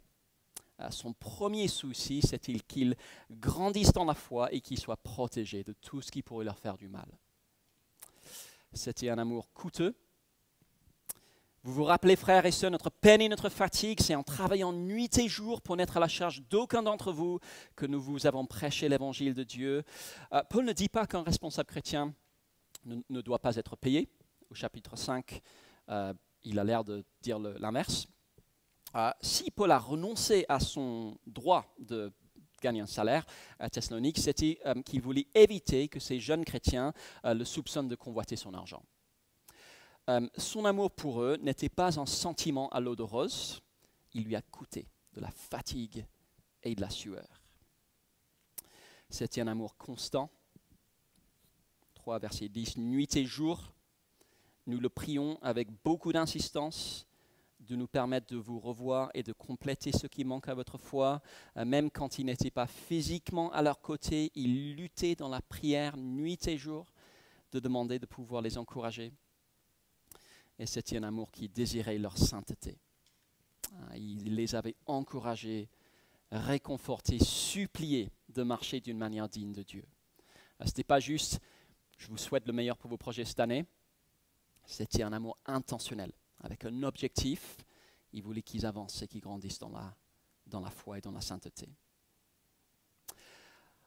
Son premier souci, c'est qu'ils grandissent dans la foi et qu'ils soient protégés de tout ce qui pourrait leur faire du mal. C'était un amour coûteux. Vous vous rappelez, frères et sœurs, notre peine et notre fatigue, c'est en travaillant nuit et jour pour n'être à la charge d'aucun d'entre vous que nous vous avons prêché l'évangile de Dieu. Paul ne dit pas qu'un responsable chrétien ne doit pas être payé. Au chapitre 5, il a l'air de dire l'inverse. Si Paul a renoncé à son droit de gagner un salaire à Thessalonique, c'était qu'il voulait éviter que ces jeunes chrétiens le soupçonnent de convoiter son argent. Son amour pour eux n'était pas un sentiment à l'eau de rose, il lui a coûté de la fatigue et de la sueur. C'était un amour constant. 3 verset 10, nuit et jour, nous le prions avec beaucoup d'insistance de nous permettre de vous revoir et de compléter ce qui manque à votre foi. Même quand il n'était pas physiquement à leur côté, il luttait dans la prière nuit et jour de demander de pouvoir les encourager. Et c'était un amour qui désirait leur sainteté. Il les avait encouragés, réconfortés, suppliés de marcher d'une manière digne de Dieu. Ce n'était pas juste « je vous souhaite le meilleur pour vos projets cette année », c'était un amour intentionnel, avec un objectif. Il voulait qu'ils avancent et qu'ils grandissent dans la foi et dans la sainteté.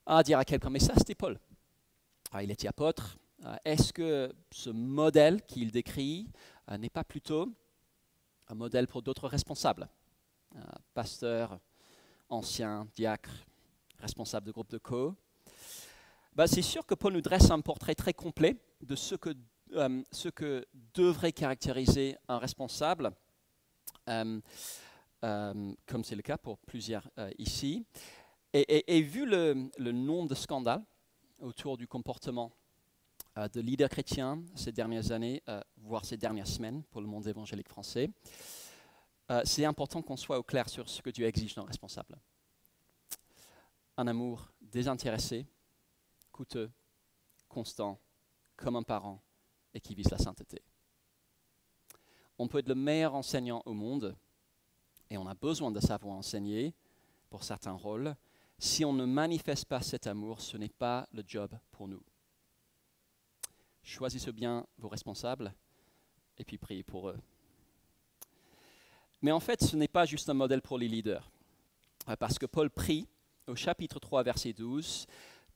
À dire à quelqu'un, mais ça c'était Paul. Il était apôtre. Est-ce que ce modèle qu'il décrit n'est pas plutôt un modèle pour d'autres responsables, pasteurs, anciens, diacres, responsables de groupes de co? C'est sûr que Paul nous dresse un portrait très complet de ce que devrait caractériser un responsable, comme c'est le cas pour plusieurs ici. Et vu le nombre de scandales autour du comportement de leaders chrétiens ces dernières années, voire ces dernières semaines pour le monde évangélique français, c'est important qu'on soit au clair sur ce que Dieu exige d'un responsable. Un amour désintéressé, coûteux, constant, comme un parent et qui vise la sainteté. On peut être le meilleur enseignant au monde et on a besoin de savoir enseigner pour certains rôles. Si on ne manifeste pas cet amour, ce n'est pas le job pour nous. Choisissez bien vos responsables et puis priez pour eux. Mais en fait, ce n'est pas juste un modèle pour les leaders. Parce que Paul prie au chapitre 3, verset 12,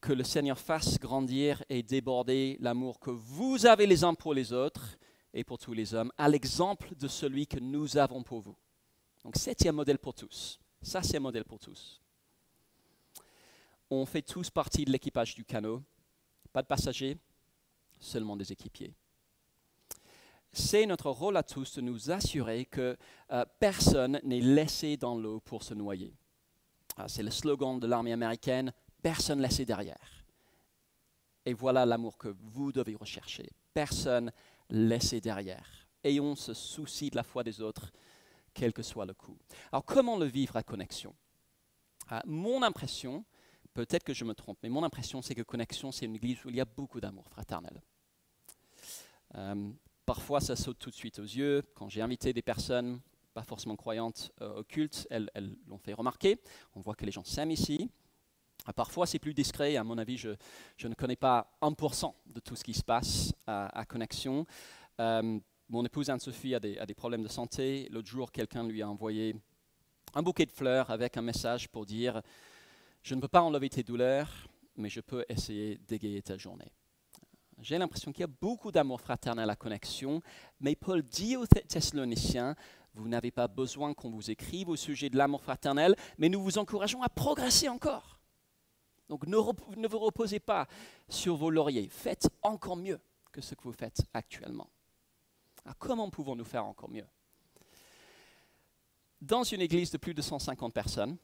que le Seigneur fasse grandir et déborder l'amour que vous avez les uns pour les autres et pour tous les hommes, à l'exemple de celui que nous avons pour vous. Donc, c'est un modèle pour tous. Ça, c'est un modèle pour tous. On fait tous partie de l'équipage du canot. Pas de passagers, seulement des équipiers. C'est notre rôle à tous de nous assurer que personne n'est laissé dans l'eau pour se noyer. C'est le slogan de l'armée américaine, personne laissé derrière. Et voilà l'amour que vous devez rechercher. Personne laissé derrière. Ayons ce souci de la foi des autres, quel que soit le coût. Alors comment le vivre à Connexion? Mon impression, peut-être que je me trompe, mais mon impression c'est que Connexion c'est une église où il y a beaucoup d'amour fraternel. Parfois ça saute tout de suite aux yeux. Quand j'ai invité des personnes pas forcément croyantes au culte, elles l'ont fait remarquer. On voit que les gens s'aiment ici. Parfois c'est plus discret. À mon avis, je ne connais pas 1% de tout ce qui se passe à Connexion. Mon épouse Anne-Sophie a des problèmes de santé. L'autre jour, quelqu'un lui a envoyé un bouquet de fleurs avec un message pour dire « Je ne peux pas enlever tes douleurs, mais je peux essayer d'égayer ta journée. » J'ai l'impression qu'il y a beaucoup d'amour fraternel à Connexion, mais Paul dit aux Thessaloniciens « Vous n'avez pas besoin qu'on vous écrive au sujet de l'amour fraternel, mais nous vous encourageons à progresser encore. » Donc ne vous reposez pas sur vos lauriers, faites encore mieux que ce que vous faites actuellement. Alors, comment pouvons-nous faire encore mieux? Dans une église de plus de 150 personnes,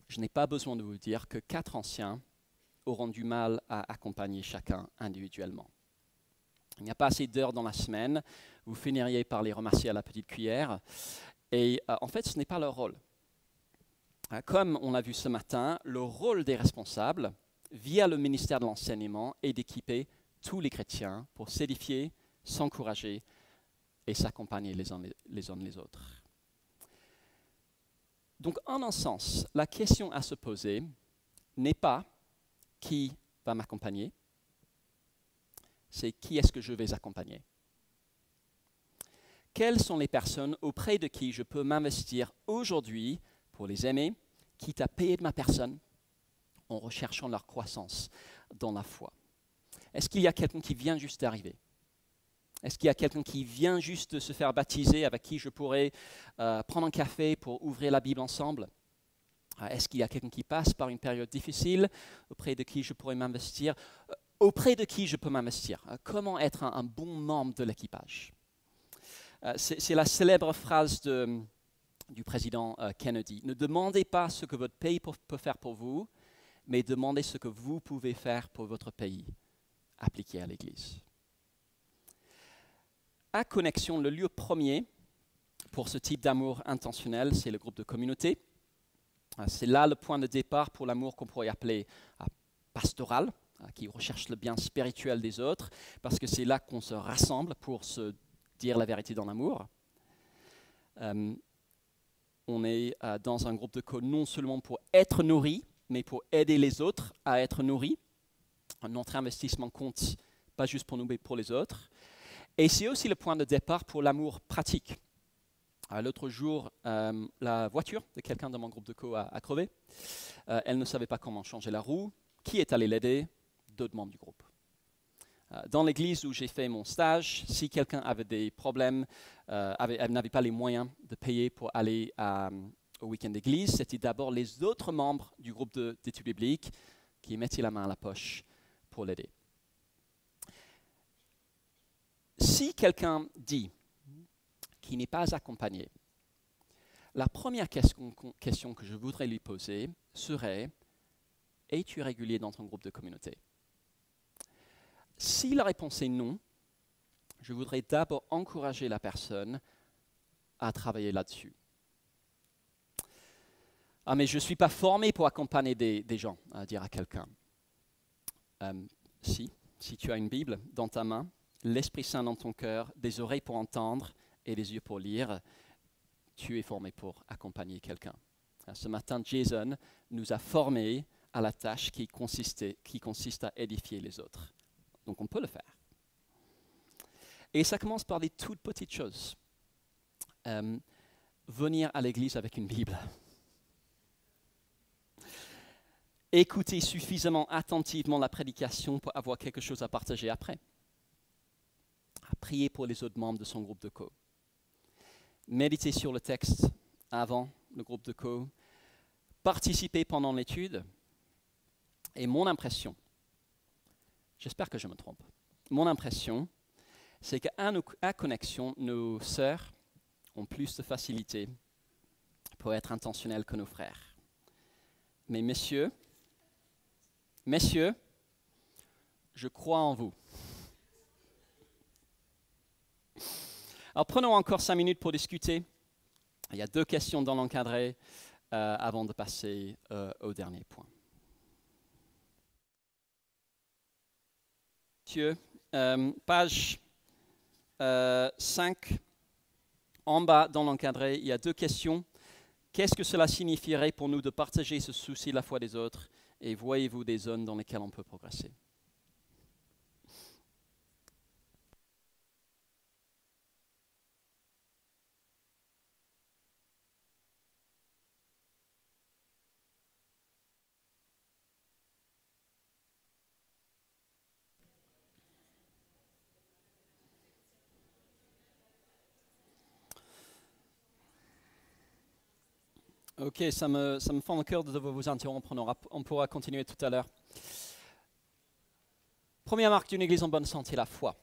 je n'ai pas besoin de vous dire que 4 anciens auront du mal à accompagner chacun individuellement. Il n'y a pas assez d'heures dans la semaine, vous finiriez par les remercier à la petite cuillère, et en fait ce n'est pas leur rôle. Comme on l'a vu ce matin, le rôle des responsables, via le ministère de l'enseignement, est d'équiper tous les chrétiens pour s'édifier, s'encourager et s'accompagner les uns les autres. Donc, en un sens, la question à se poser n'est pas qui va m'accompagner, c'est qui est-ce que je vais accompagner. Quelles sont les personnes auprès de qui je peux m'investir aujourd'hui pour les aimer, quitte à payer de ma personne, en recherchant leur croissance dans la foi? Est-ce qu'il y a quelqu'un qui vient juste d'arriver? Est-ce qu'il y a quelqu'un qui vient juste de se faire baptiser, avec qui je pourrais prendre un café pour ouvrir la Bible ensemble? Est-ce qu'il y a quelqu'un qui passe par une période difficile, auprès de qui je pourrais m'investir? Auprès de qui je peux m'investir? Comment être un bon membre de l'équipage? C'est la célèbre phrase du président Kennedy. Ne demandez pas ce que votre pays peut faire pour vous, mais demandez ce que vous pouvez faire pour votre pays, appliqué à l'Église. À Connexion, le lieu premier pour ce type d'amour intentionnel, c'est le groupe de communauté. C'est là le point de départ pour l'amour qu'on pourrait appeler pastoral, qui recherche le bien spirituel des autres, parce que c'est là qu'on se rassemble pour se dire la vérité dans l'amour. On est dans un groupe de co non seulement pour être nourri, mais pour aider les autres à être nourris. Notre investissement compte pas juste pour nous, mais pour les autres. Et c'est aussi le point de départ pour l'amour pratique. L'autre jour, la voiture de quelqu'un de mon groupe de co a crevé. Elle ne savait pas comment changer la roue. Qui est allé l'aider? D'autres membres du groupe. Dans l'église où j'ai fait mon stage, si quelqu'un avait des problèmes, elle n'avait pas les moyens de payer pour aller au week-end d'église, c'était d'abord les autres membres du groupe d'études bibliques qui mettaient la main à la poche pour l'aider. Si quelqu'un dit qu'il n'est pas accompagné, la première question que je voudrais lui poser serait: es-tu régulier dans ton groupe de communauté? Si la réponse est non, je voudrais d'abord encourager la personne à travailler là-dessus. Ah, mais je ne suis pas formé pour accompagner des gens, à dire à quelqu'un. Si tu as une Bible dans ta main, l'Esprit Saint dans ton cœur, des oreilles pour entendre et des yeux pour lire, tu es formé pour accompagner quelqu'un. Ce matin, Jason nous a formés à la tâche qui consiste à édifier les autres. Donc on peut le faire. Et ça commence par des toutes petites choses. Venir à l'église avec une Bible. Écouter suffisamment attentivement la prédication pour avoir quelque chose à partager après. Prier pour les autres membres de son groupe de co. Méditer sur le texte avant le groupe de co. Participer pendant l'étude. Et mon impression, j'espère que je me trompe, mon impression, c'est qu'à Connexion, nos sœurs ont plus de facilité pour être intentionnelles que nos frères. Mais messieurs, je crois en vous. Alors prenons encore 5 minutes pour discuter. Il y a 2 questions dans l'encadré avant de passer au dernier point. Messieurs, page 5, en bas dans l'encadré, il y a 2 questions. Qu'est-ce que cela signifierait pour nous de partager ce souci de la foi des autres? Et voyez-vous des zones dans lesquelles on peut progresser? Ok, ça me fend le cœur de vous interrompre. On pourra continuer tout à l'heure. Première marque d'une église en bonne santé, la foi.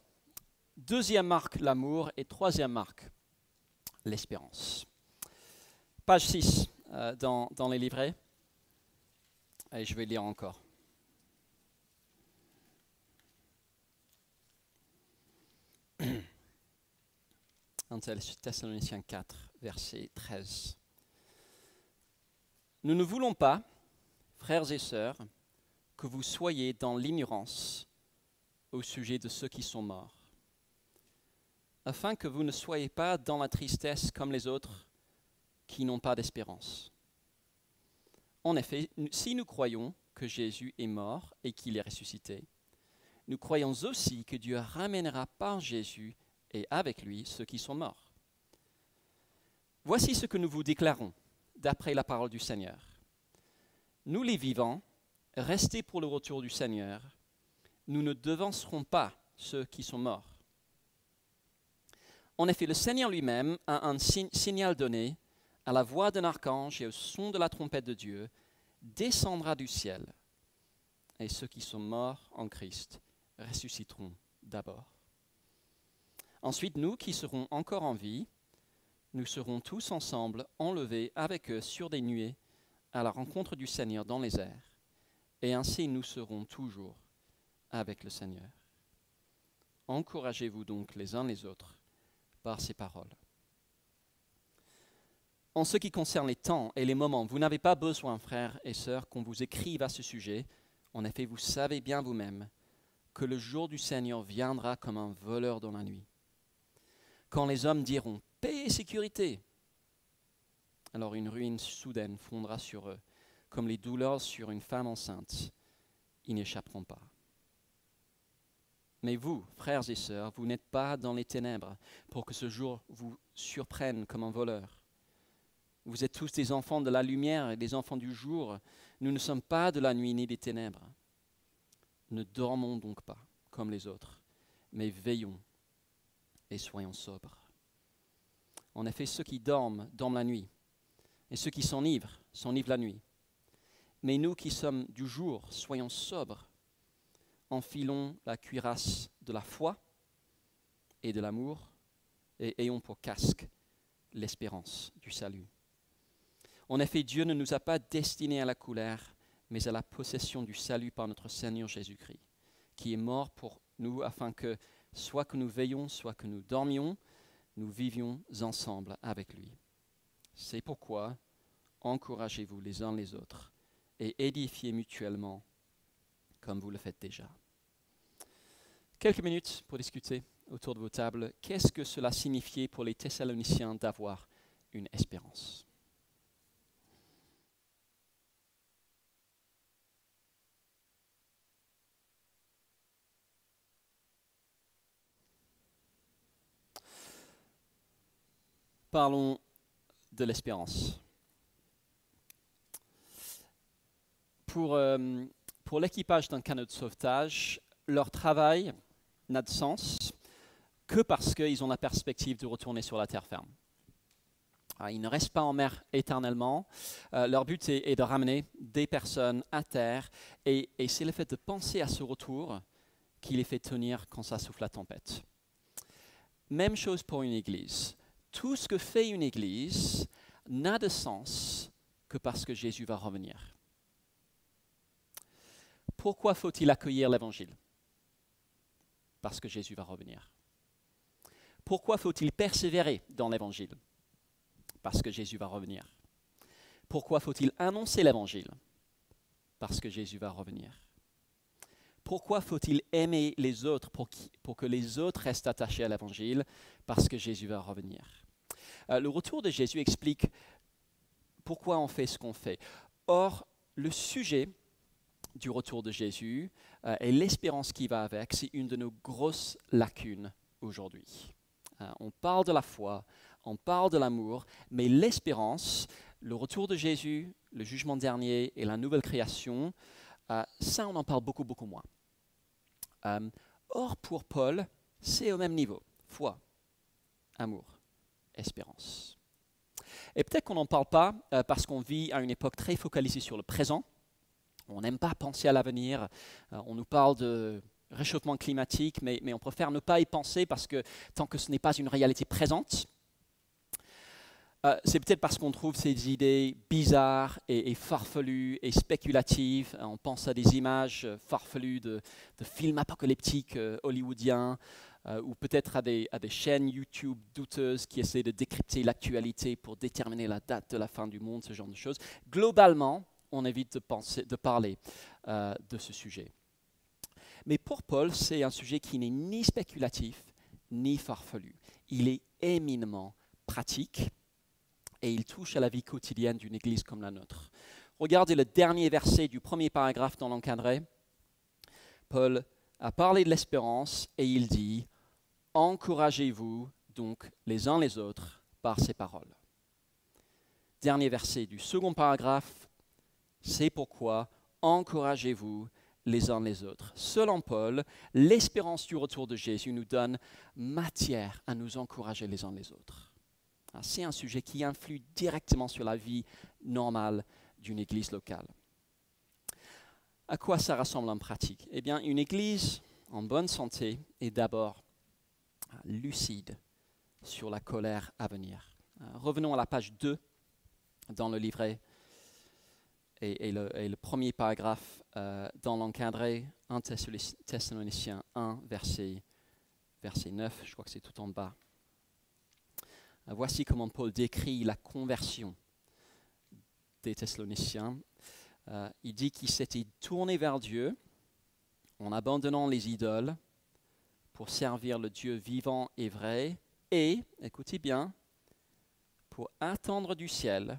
Deuxième marque, l'amour. Et troisième marque, l'espérance. Page 6 dans les livrets. Et je vais lire encore. Un Thessaloniciens 4, verset 13. Nous ne voulons pas, frères et sœurs, que vous soyez dans l'ignorance au sujet de ceux qui sont morts, afin que vous ne soyez pas dans la tristesse comme les autres qui n'ont pas d'espérance. En effet, si nous croyons que Jésus est mort et qu'il est ressuscité, nous croyons aussi que Dieu ramènera par Jésus et avec lui ceux qui sont morts. Voici ce que nous vous déclarons, d'après la parole du Seigneur. Nous les vivants, restés pour le retour du Seigneur, nous ne devancerons pas ceux qui sont morts. En effet, le Seigneur lui-même a un signal donné, à la voix d'un archange et au son de la trompette de Dieu, descendra du ciel, et ceux qui sont morts en Christ ressusciteront d'abord. Ensuite, nous qui serons encore en vie, nous serons tous ensemble enlevés avec eux sur des nuées à la rencontre du Seigneur dans les airs, et ainsi nous serons toujours avec le Seigneur. Encouragez-vous donc les uns les autres par ces paroles. En ce qui concerne les temps et les moments, vous n'avez pas besoin, frères et sœurs, qu'on vous écrive à ce sujet. En effet, vous savez bien vous-même que le jour du Seigneur viendra comme un voleur dans la nuit. Quand les hommes diront « paix et sécurité », alors une ruine soudaine fondra sur eux, comme les douleurs sur une femme enceinte. Ils n'échapperont pas. Mais vous, frères et sœurs, vous n'êtes pas dans les ténèbres pour que ce jour vous surprenne comme un voleur. Vous êtes tous des enfants de la lumière et des enfants du jour. Nous ne sommes pas de la nuit ni des ténèbres. Ne dormons donc pas comme les autres, mais veillons et soyons sobres. En effet, ceux qui dorment, dorment la nuit, et ceux qui s'enivrent la nuit. Mais nous qui sommes du jour, soyons sobres, enfilons la cuirasse de la foi et de l'amour, et ayons pour casque l'espérance du salut. En effet, Dieu ne nous a pas destinés à la colère, mais à la possession du salut par notre Seigneur Jésus-Christ, qui est mort pour nous afin que, soit que nous veillions, soit que nous dormions, nous vivions ensemble avec lui. C'est pourquoi encouragez-vous les uns les autres et édifiez mutuellement comme vous le faites déjà. Quelques minutes pour discuter autour de vos tables. Qu'est-ce que cela signifiait pour les Thessaloniciens d'avoir une espérance ? Parlons de l'espérance. Pour l'équipage d'un canot de sauvetage, leur travail n'a de sens que parce qu'ils ont la perspective de retourner sur la terre ferme. Ils ne restent pas en mer éternellement. Leur but est de ramener des personnes à terre et c'est le fait de penser à ce retour qui les fait tenir quand ça souffle la tempête. Même chose pour une église. Tout ce que fait une église n'a de sens que parce que Jésus va revenir. Pourquoi faut-il accueillir l'évangile ? Parce que Jésus va revenir. Pourquoi faut-il persévérer dans l'évangile ? Parce que Jésus va revenir. Pourquoi faut-il annoncer l'évangile ? Parce que Jésus va revenir. Pourquoi faut-il aimer les autres pour que les autres restent attachés à l'évangile ? Parce que Jésus va revenir. Le retour de Jésus explique pourquoi on fait ce qu'on fait. Or, le sujet du retour de Jésus et l'espérance qui va avec, c'est une de nos grosses lacunes aujourd'hui. On parle de la foi, on parle de l'amour, mais l'espérance, le retour de Jésus, le jugement dernier et la nouvelle création, ça on en parle beaucoup, beaucoup moins. Or, pour Paul, c'est au même niveau. Foi, amour, espérance. Et peut-être qu'on n'en parle pas parce qu'on vit à une époque très focalisée sur le présent. On n'aime pas penser à l'avenir. On nous parle de réchauffement climatique, mais on préfère ne pas y penser parce que tant que ce n'est pas une réalité présente, c'est peut-être parce qu'on trouve ces idées bizarres et farfelues et spéculatives. On pense à des images farfelues de films apocalyptiques hollywoodiens ou peut-être à des chaînes YouTube douteuses qui essaient de décrypter l'actualité pour déterminer la date de la fin du monde, ce genre de choses. Globalement, on évite de parler de ce sujet. Mais pour Paul, c'est un sujet qui n'est ni spéculatif ni farfelu. Il est éminemment pratique et il touche à la vie quotidienne d'une église comme la nôtre. Regardez le dernier verset du premier paragraphe dans l'encadré. Paul a parlé de l'espérance et il dit « Encouragez-vous donc les uns les autres par ces paroles ». Dernier verset du second paragraphe, c'est pourquoi encouragez-vous les uns les autres. Selon Paul, l'espérance du retour de Jésus nous donne matière à nous encourager les uns les autres. C'est un sujet qui influe directement sur la vie normale d'une église locale. À quoi ça ressemble en pratique ? Eh bien, une église en bonne santé est d'abord lucide sur la colère à venir. Revenons à la page 2 dans le livret et le premier paragraphe dans l'encadré, 1 Thessaloniciens 1, verset 9, je crois que c'est tout en bas. Voici comment Paul décrit la conversion des Thessaloniciens. Il dit qu'ils s'étaient tournés vers Dieu en abandonnant les idoles pour servir le Dieu vivant et vrai et, écoutez bien, pour attendre du ciel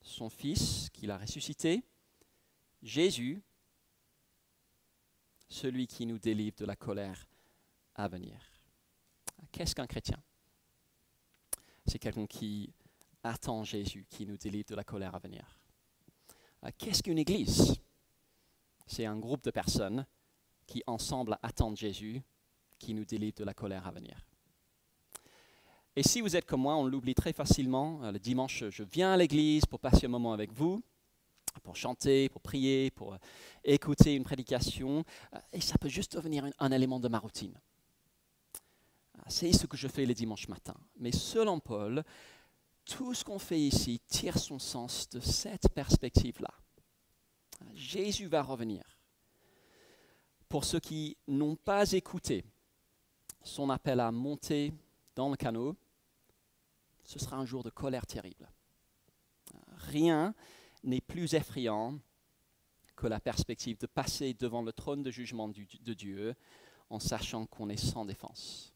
son Fils qu'il a ressuscité, Jésus, celui qui nous délivre de la colère à venir. Qu'est-ce qu'un chrétien? C'est quelqu'un qui attend Jésus, qui nous délivre de la colère à venir. Qu'est-ce qu'une église? C'est un groupe de personnes qui ensemble attendent Jésus, qui nous délivre de la colère à venir. Et si vous êtes comme moi, on l'oublie très facilement. Le dimanche, je viens à l'église pour passer un moment avec vous, pour chanter, pour prier, pour écouter une prédication. Et ça peut juste devenir un élément de ma routine. C'est ce que je fais les dimanches matins. Mais selon Paul, tout ce qu'on fait ici tire son sens de cette perspective-là. Jésus va revenir. Pour ceux qui n'ont pas écouté son appel à monter dans le canot, ce sera un jour de colère terrible. Rien n'est plus effrayant que la perspective de passer devant le trône de jugement de Dieu en sachant qu'on est sans défense.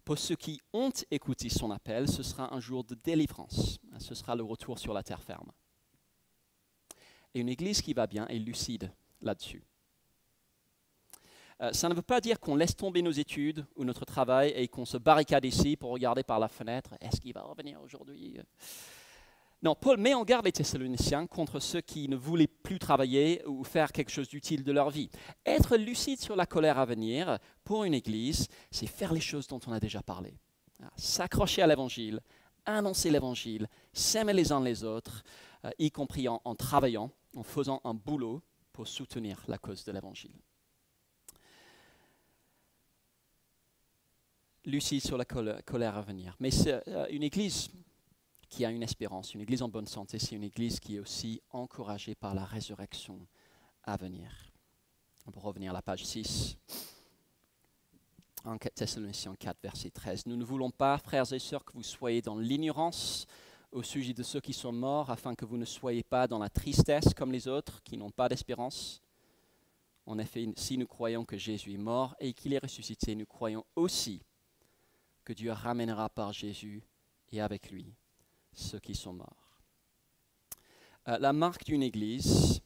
Pour ceux qui ont écouté son appel, ce sera un jour de délivrance. Ce sera le retour sur la terre ferme. Et une église qui va bien est lucide là-dessus. Ça ne veut pas dire qu'on laisse tomber nos études ou notre travail et qu'on se barricade ici pour regarder par la fenêtre. Est-ce qu'il va revenir aujourd'hui? Non, Paul met en garde les Thessaloniciens contre ceux qui ne voulaient plus travailler ou faire quelque chose d'utile de leur vie. Être lucide sur la colère à venir pour une église, c'est faire les choses dont on a déjà parlé. S'accrocher à l'évangile, annoncer l'évangile, s'aimer les uns les autres, y compris en travaillant, en faisant un boulot pour soutenir la cause de l'évangile. Lucide sur la colère à venir. Mais c'est une église qui a une espérance, une église en bonne santé, c'est une église qui est aussi encouragée par la résurrection à venir. On peut revenir à la page 6, en Thessaloniciens 4, verset 13. Nous ne voulons pas, frères et sœurs, que vous soyez dans l'ignorance au sujet de ceux qui sont morts, afin que vous ne soyez pas dans la tristesse comme les autres qui n'ont pas d'espérance. En effet, si nous croyons que Jésus est mort et qu'il est ressuscité, nous croyons aussi que Dieu ramènera par Jésus et avec lui ceux qui sont morts. La marque d'une église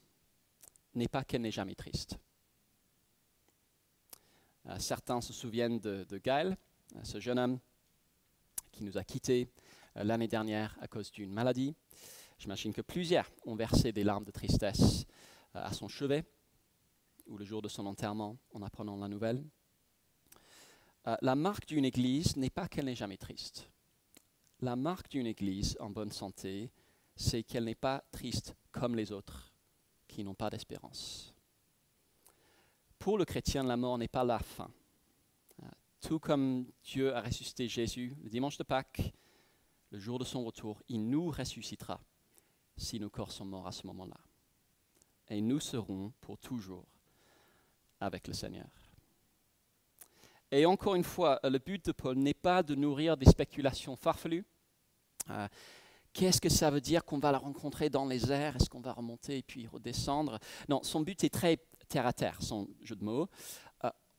n'est pas qu'elle n'est jamais triste. Certains se souviennent de Gaël, ce jeune homme qui nous a quittés l'année dernière à cause d'une maladie. J'imagine que plusieurs ont versé des larmes de tristesse à son chevet ou le jour de son enterrement en apprenant la nouvelle. La marque d'une église n'est pas qu'elle n'est jamais triste. La marque d'une église en bonne santé, c'est qu'elle n'est pas triste comme les autres qui n'ont pas d'espérance. Pour le chrétien, la mort n'est pas la fin. Tout comme Dieu a ressuscité Jésus le dimanche de Pâques, le jour de son retour, il nous ressuscitera si nos corps sont morts à ce moment-là. Et nous serons pour toujours avec le Seigneur. Et encore une fois, le but de Paul n'est pas de nourrir des spéculations farfelues. Qu'est-ce que ça veut dire qu'on va la rencontrer dans les airs? Est-ce qu'on va remonter et puis redescendre? Non, son but est très terre à terre, son jeu de mots.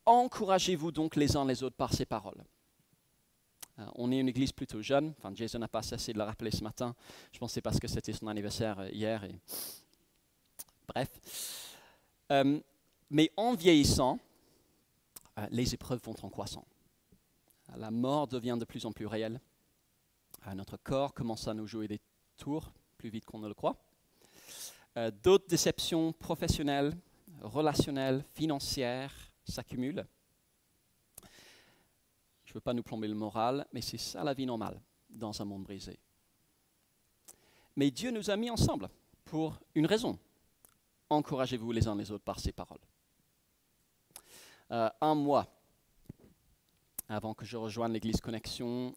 Encouragez-vous donc les uns les autres par ces paroles. On est une église plutôt jeune. Enfin, Jason n'a pas cessé de le rappeler ce matin. Je pense que c'est parce que c'était son anniversaire hier. Et... Bref. Mais en vieillissant, les épreuves vont en croissant. La mort devient de plus en plus réelle. Notre corps commence à nous jouer des tours plus vite qu'on ne le croit. D'autres déceptions professionnelles, relationnelles, financières s'accumulent. Je ne veux pas nous plomber le moral, mais c'est ça la vie normale dans un monde brisé. Mais Dieu nous a mis ensemble pour une raison. Encouragez-vous les uns les autres par ces paroles. Un mois avant que je rejoigne l'église Connexion,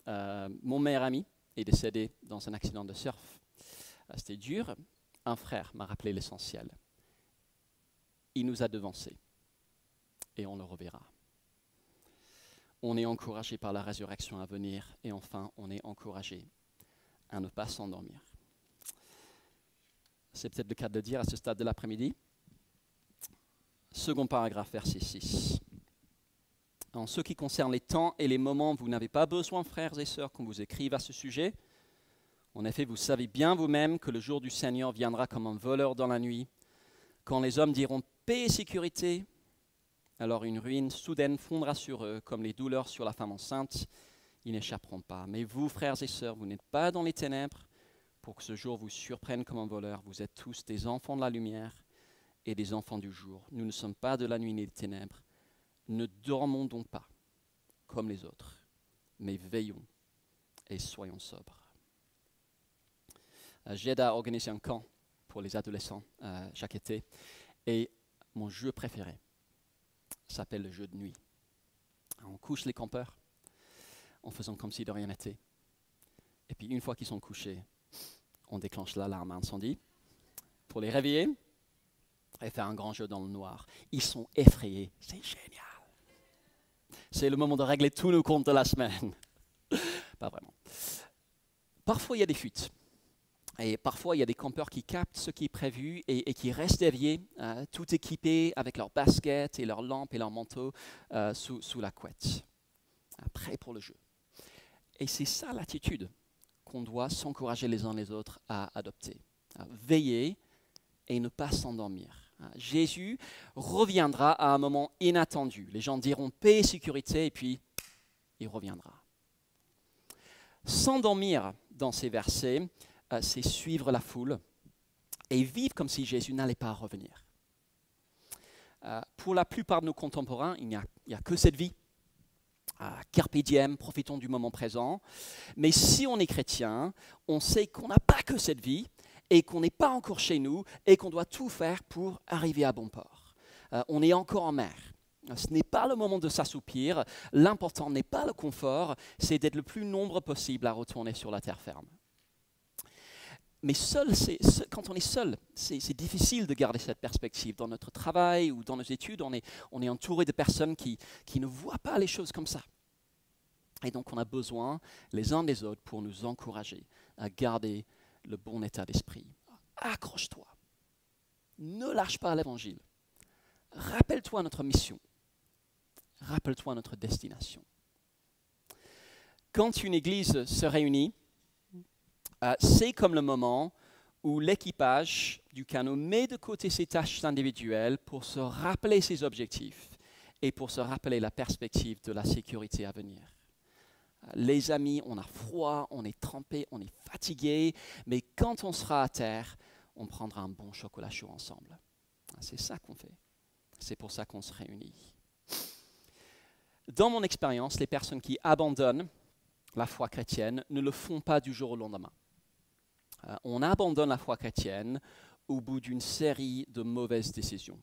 mon meilleur ami est décédé dans un accident de surf. C'était dur. Un frère m'a rappelé l'essentiel. Il nous a devancés et on le reverra. On est encouragé par la résurrection à venir et enfin, on est encouragé à ne pas s'endormir. C'est peut-être le cas de le dire à ce stade de l'après-midi. Second paragraphe, verset 6. En ce qui concerne les temps et les moments, vous n'avez pas besoin, frères et sœurs, qu'on vous écrive à ce sujet. En effet, vous savez bien vous-même que le jour du Seigneur viendra comme un voleur dans la nuit, quand les hommes diront paix et sécurité, alors une ruine soudaine fondra sur eux, comme les douleurs sur la femme enceinte. Ils n'échapperont pas. Mais vous, frères et sœurs, vous n'êtes pas dans les ténèbres, pour que ce jour vous surprenne comme un voleur. Vous êtes tous des enfants de la lumière et des enfants du jour. Nous ne sommes pas de la nuit ni des ténèbres. Ne dormons donc pas comme les autres, mais veillons et soyons sobres. J'aide à organiser un camp pour les adolescents chaque été. Et mon jeu préféré s'appelle le jeu de nuit. On couche les campeurs en faisant comme si de rien n'était. Et puis une fois qu'ils sont couchés, on déclenche l'alarme incendie pour les réveiller et faire un grand jeu dans le noir. Ils sont effrayés. C'est génial. C'est le moment de régler tous nos comptes de la semaine. Pas vraiment. Parfois, il y a des fuites. Et parfois, il y a des campeurs qui captent ce qui est prévu et qui restent éveillés, tout équipés avec leurs baskets et leurs lampes et leurs manteaux sous la couette, prêts pour le jeu. Et c'est ça l'attitude qu'on doit s'encourager les uns les autres à adopter. Veiller et ne pas s'endormir. Jésus reviendra à un moment inattendu. Les gens diront paix et sécurité et puis il reviendra. S'endormir dans ces versets, c'est suivre la foule et vivre comme si Jésus n'allait pas revenir. Pour la plupart de nos contemporains, il n'y a que cette vie. Carpe diem, profitons du moment présent. Mais si on est chrétien, on sait qu'on n'a pas que cette vie et qu'on n'est pas encore chez nous et qu'on doit tout faire pour arriver à bon port. On est encore en mer. Ce n'est pas le moment de s'assoupir. L'important n'est pas le confort, c'est d'être le plus nombreux possible à retourner sur la terre ferme. Mais quand on est seul, c'est difficile de garder cette perspective. Dans notre travail ou dans nos études, on est entouré de personnes qui ne voient pas les choses comme ça. Et donc on a besoin les uns des autres pour nous encourager à garder le bon état d'esprit. Accroche-toi. Ne lâche pas l'évangile. Rappelle-toi notre mission. Rappelle-toi notre destination. Quand une église se réunit, c'est comme le moment où l'équipage du canot met de côté ses tâches individuelles pour se rappeler ses objectifs et pour se rappeler la perspective de la sécurité à venir. Les amis, on a froid, on est trempé, on est fatigué, mais quand on sera à terre, on prendra un bon chocolat chaud ensemble. C'est ça qu'on fait. C'est pour ça qu'on se réunit. Dans mon expérience, les personnes qui abandonnent la foi chrétienne ne le font pas du jour au lendemain. On abandonne la foi chrétienne au bout d'une série de mauvaises décisions.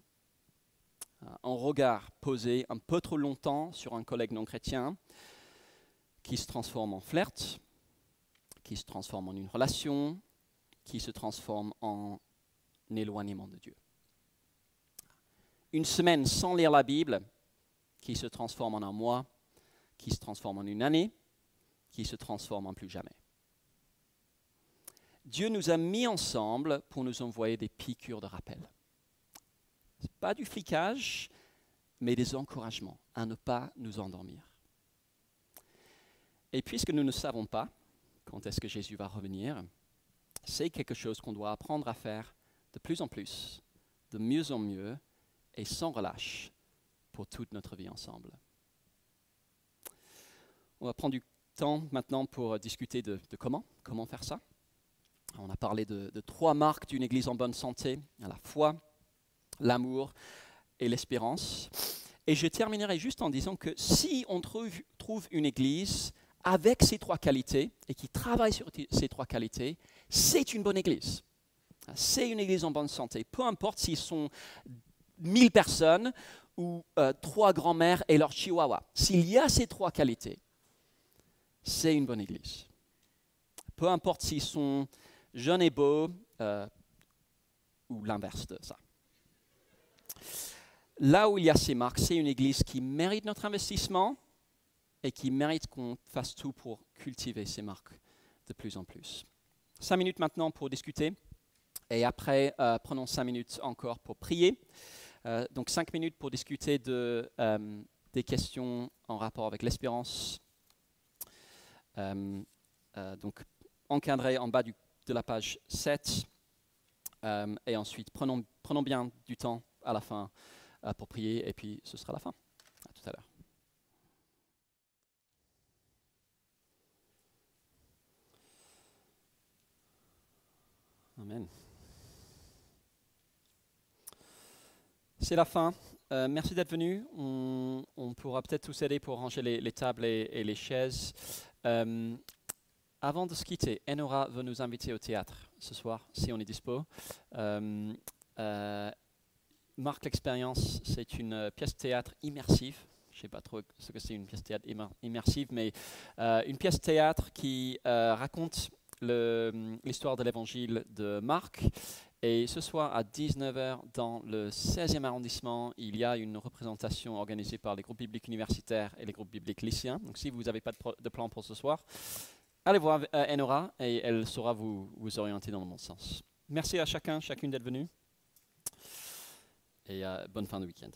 Un regard posé un peu trop longtemps sur un collègue non chrétien qui se transforme en flirt, qui se transforme en une relation, qui se transforme en éloignement de Dieu. Une semaine sans lire la Bible qui se transforme en un mois, qui se transforme en une année, qui se transforme en plus jamais. Dieu nous a mis ensemble pour nous envoyer des piqûres de rappel. Ce n'est pas du flicage, mais des encouragements à ne pas nous endormir. Et puisque nous ne savons pas quand est-ce que Jésus va revenir, c'est quelque chose qu'on doit apprendre à faire de plus en plus, de mieux en mieux et sans relâche pour toute notre vie ensemble. On va prendre du temps maintenant pour discuter de comment faire ça. On a parlé de 3 marques d'une église en bonne santé, la foi, l'amour et l'espérance. Et je terminerai juste en disant que si on trouve une église avec ces 3 qualités et qui travaille sur ces 3 qualités, c'est une bonne église. C'est une église en bonne santé. Peu importe s'ils sont 1000 personnes ou 3 grands-mères et leur chihuahua. S'il y a ces 3 qualités, c'est une bonne église. Peu importe s'ils sont jeunes et beaux ou l'inverse de ça. Là où il y a ces marques, c'est une église qui mérite notre investissement et qui mérite qu'on fasse tout pour cultiver ces marques de plus en plus. 5 minutes maintenant pour discuter et après, prenons 5 minutes encore pour prier. Donc 5 minutes pour discuter des questions en rapport avec l'espérance. Donc encadré en bas de la page 7 et ensuite prenons bien du temps à la fin pour prier et puis ce sera la fin. À tout à l'heure. Amen. C'est la fin. Merci d'être venu. On pourra peut-être tous aider pour ranger les tables et les chaises. Avant de se quitter, Enora veut nous inviter au théâtre ce soir, si on est dispo. Marque l'expérience, c'est une pièce de théâtre immersive. Je ne sais pas trop ce que c'est une pièce de théâtre immersive, mais une pièce de théâtre qui raconte l'histoire de l'évangile de Marc. Et ce soir à 19 h dans le 16e arrondissement, il y a une représentation organisée par les groupes bibliques universitaires et les groupes bibliques lycéens. Donc si vous n'avez pas de plan pour ce soir, allez voir Enora et elle saura vous orienter dans le bon sens. Merci à chacune d'être venu et bonne fin de week-end.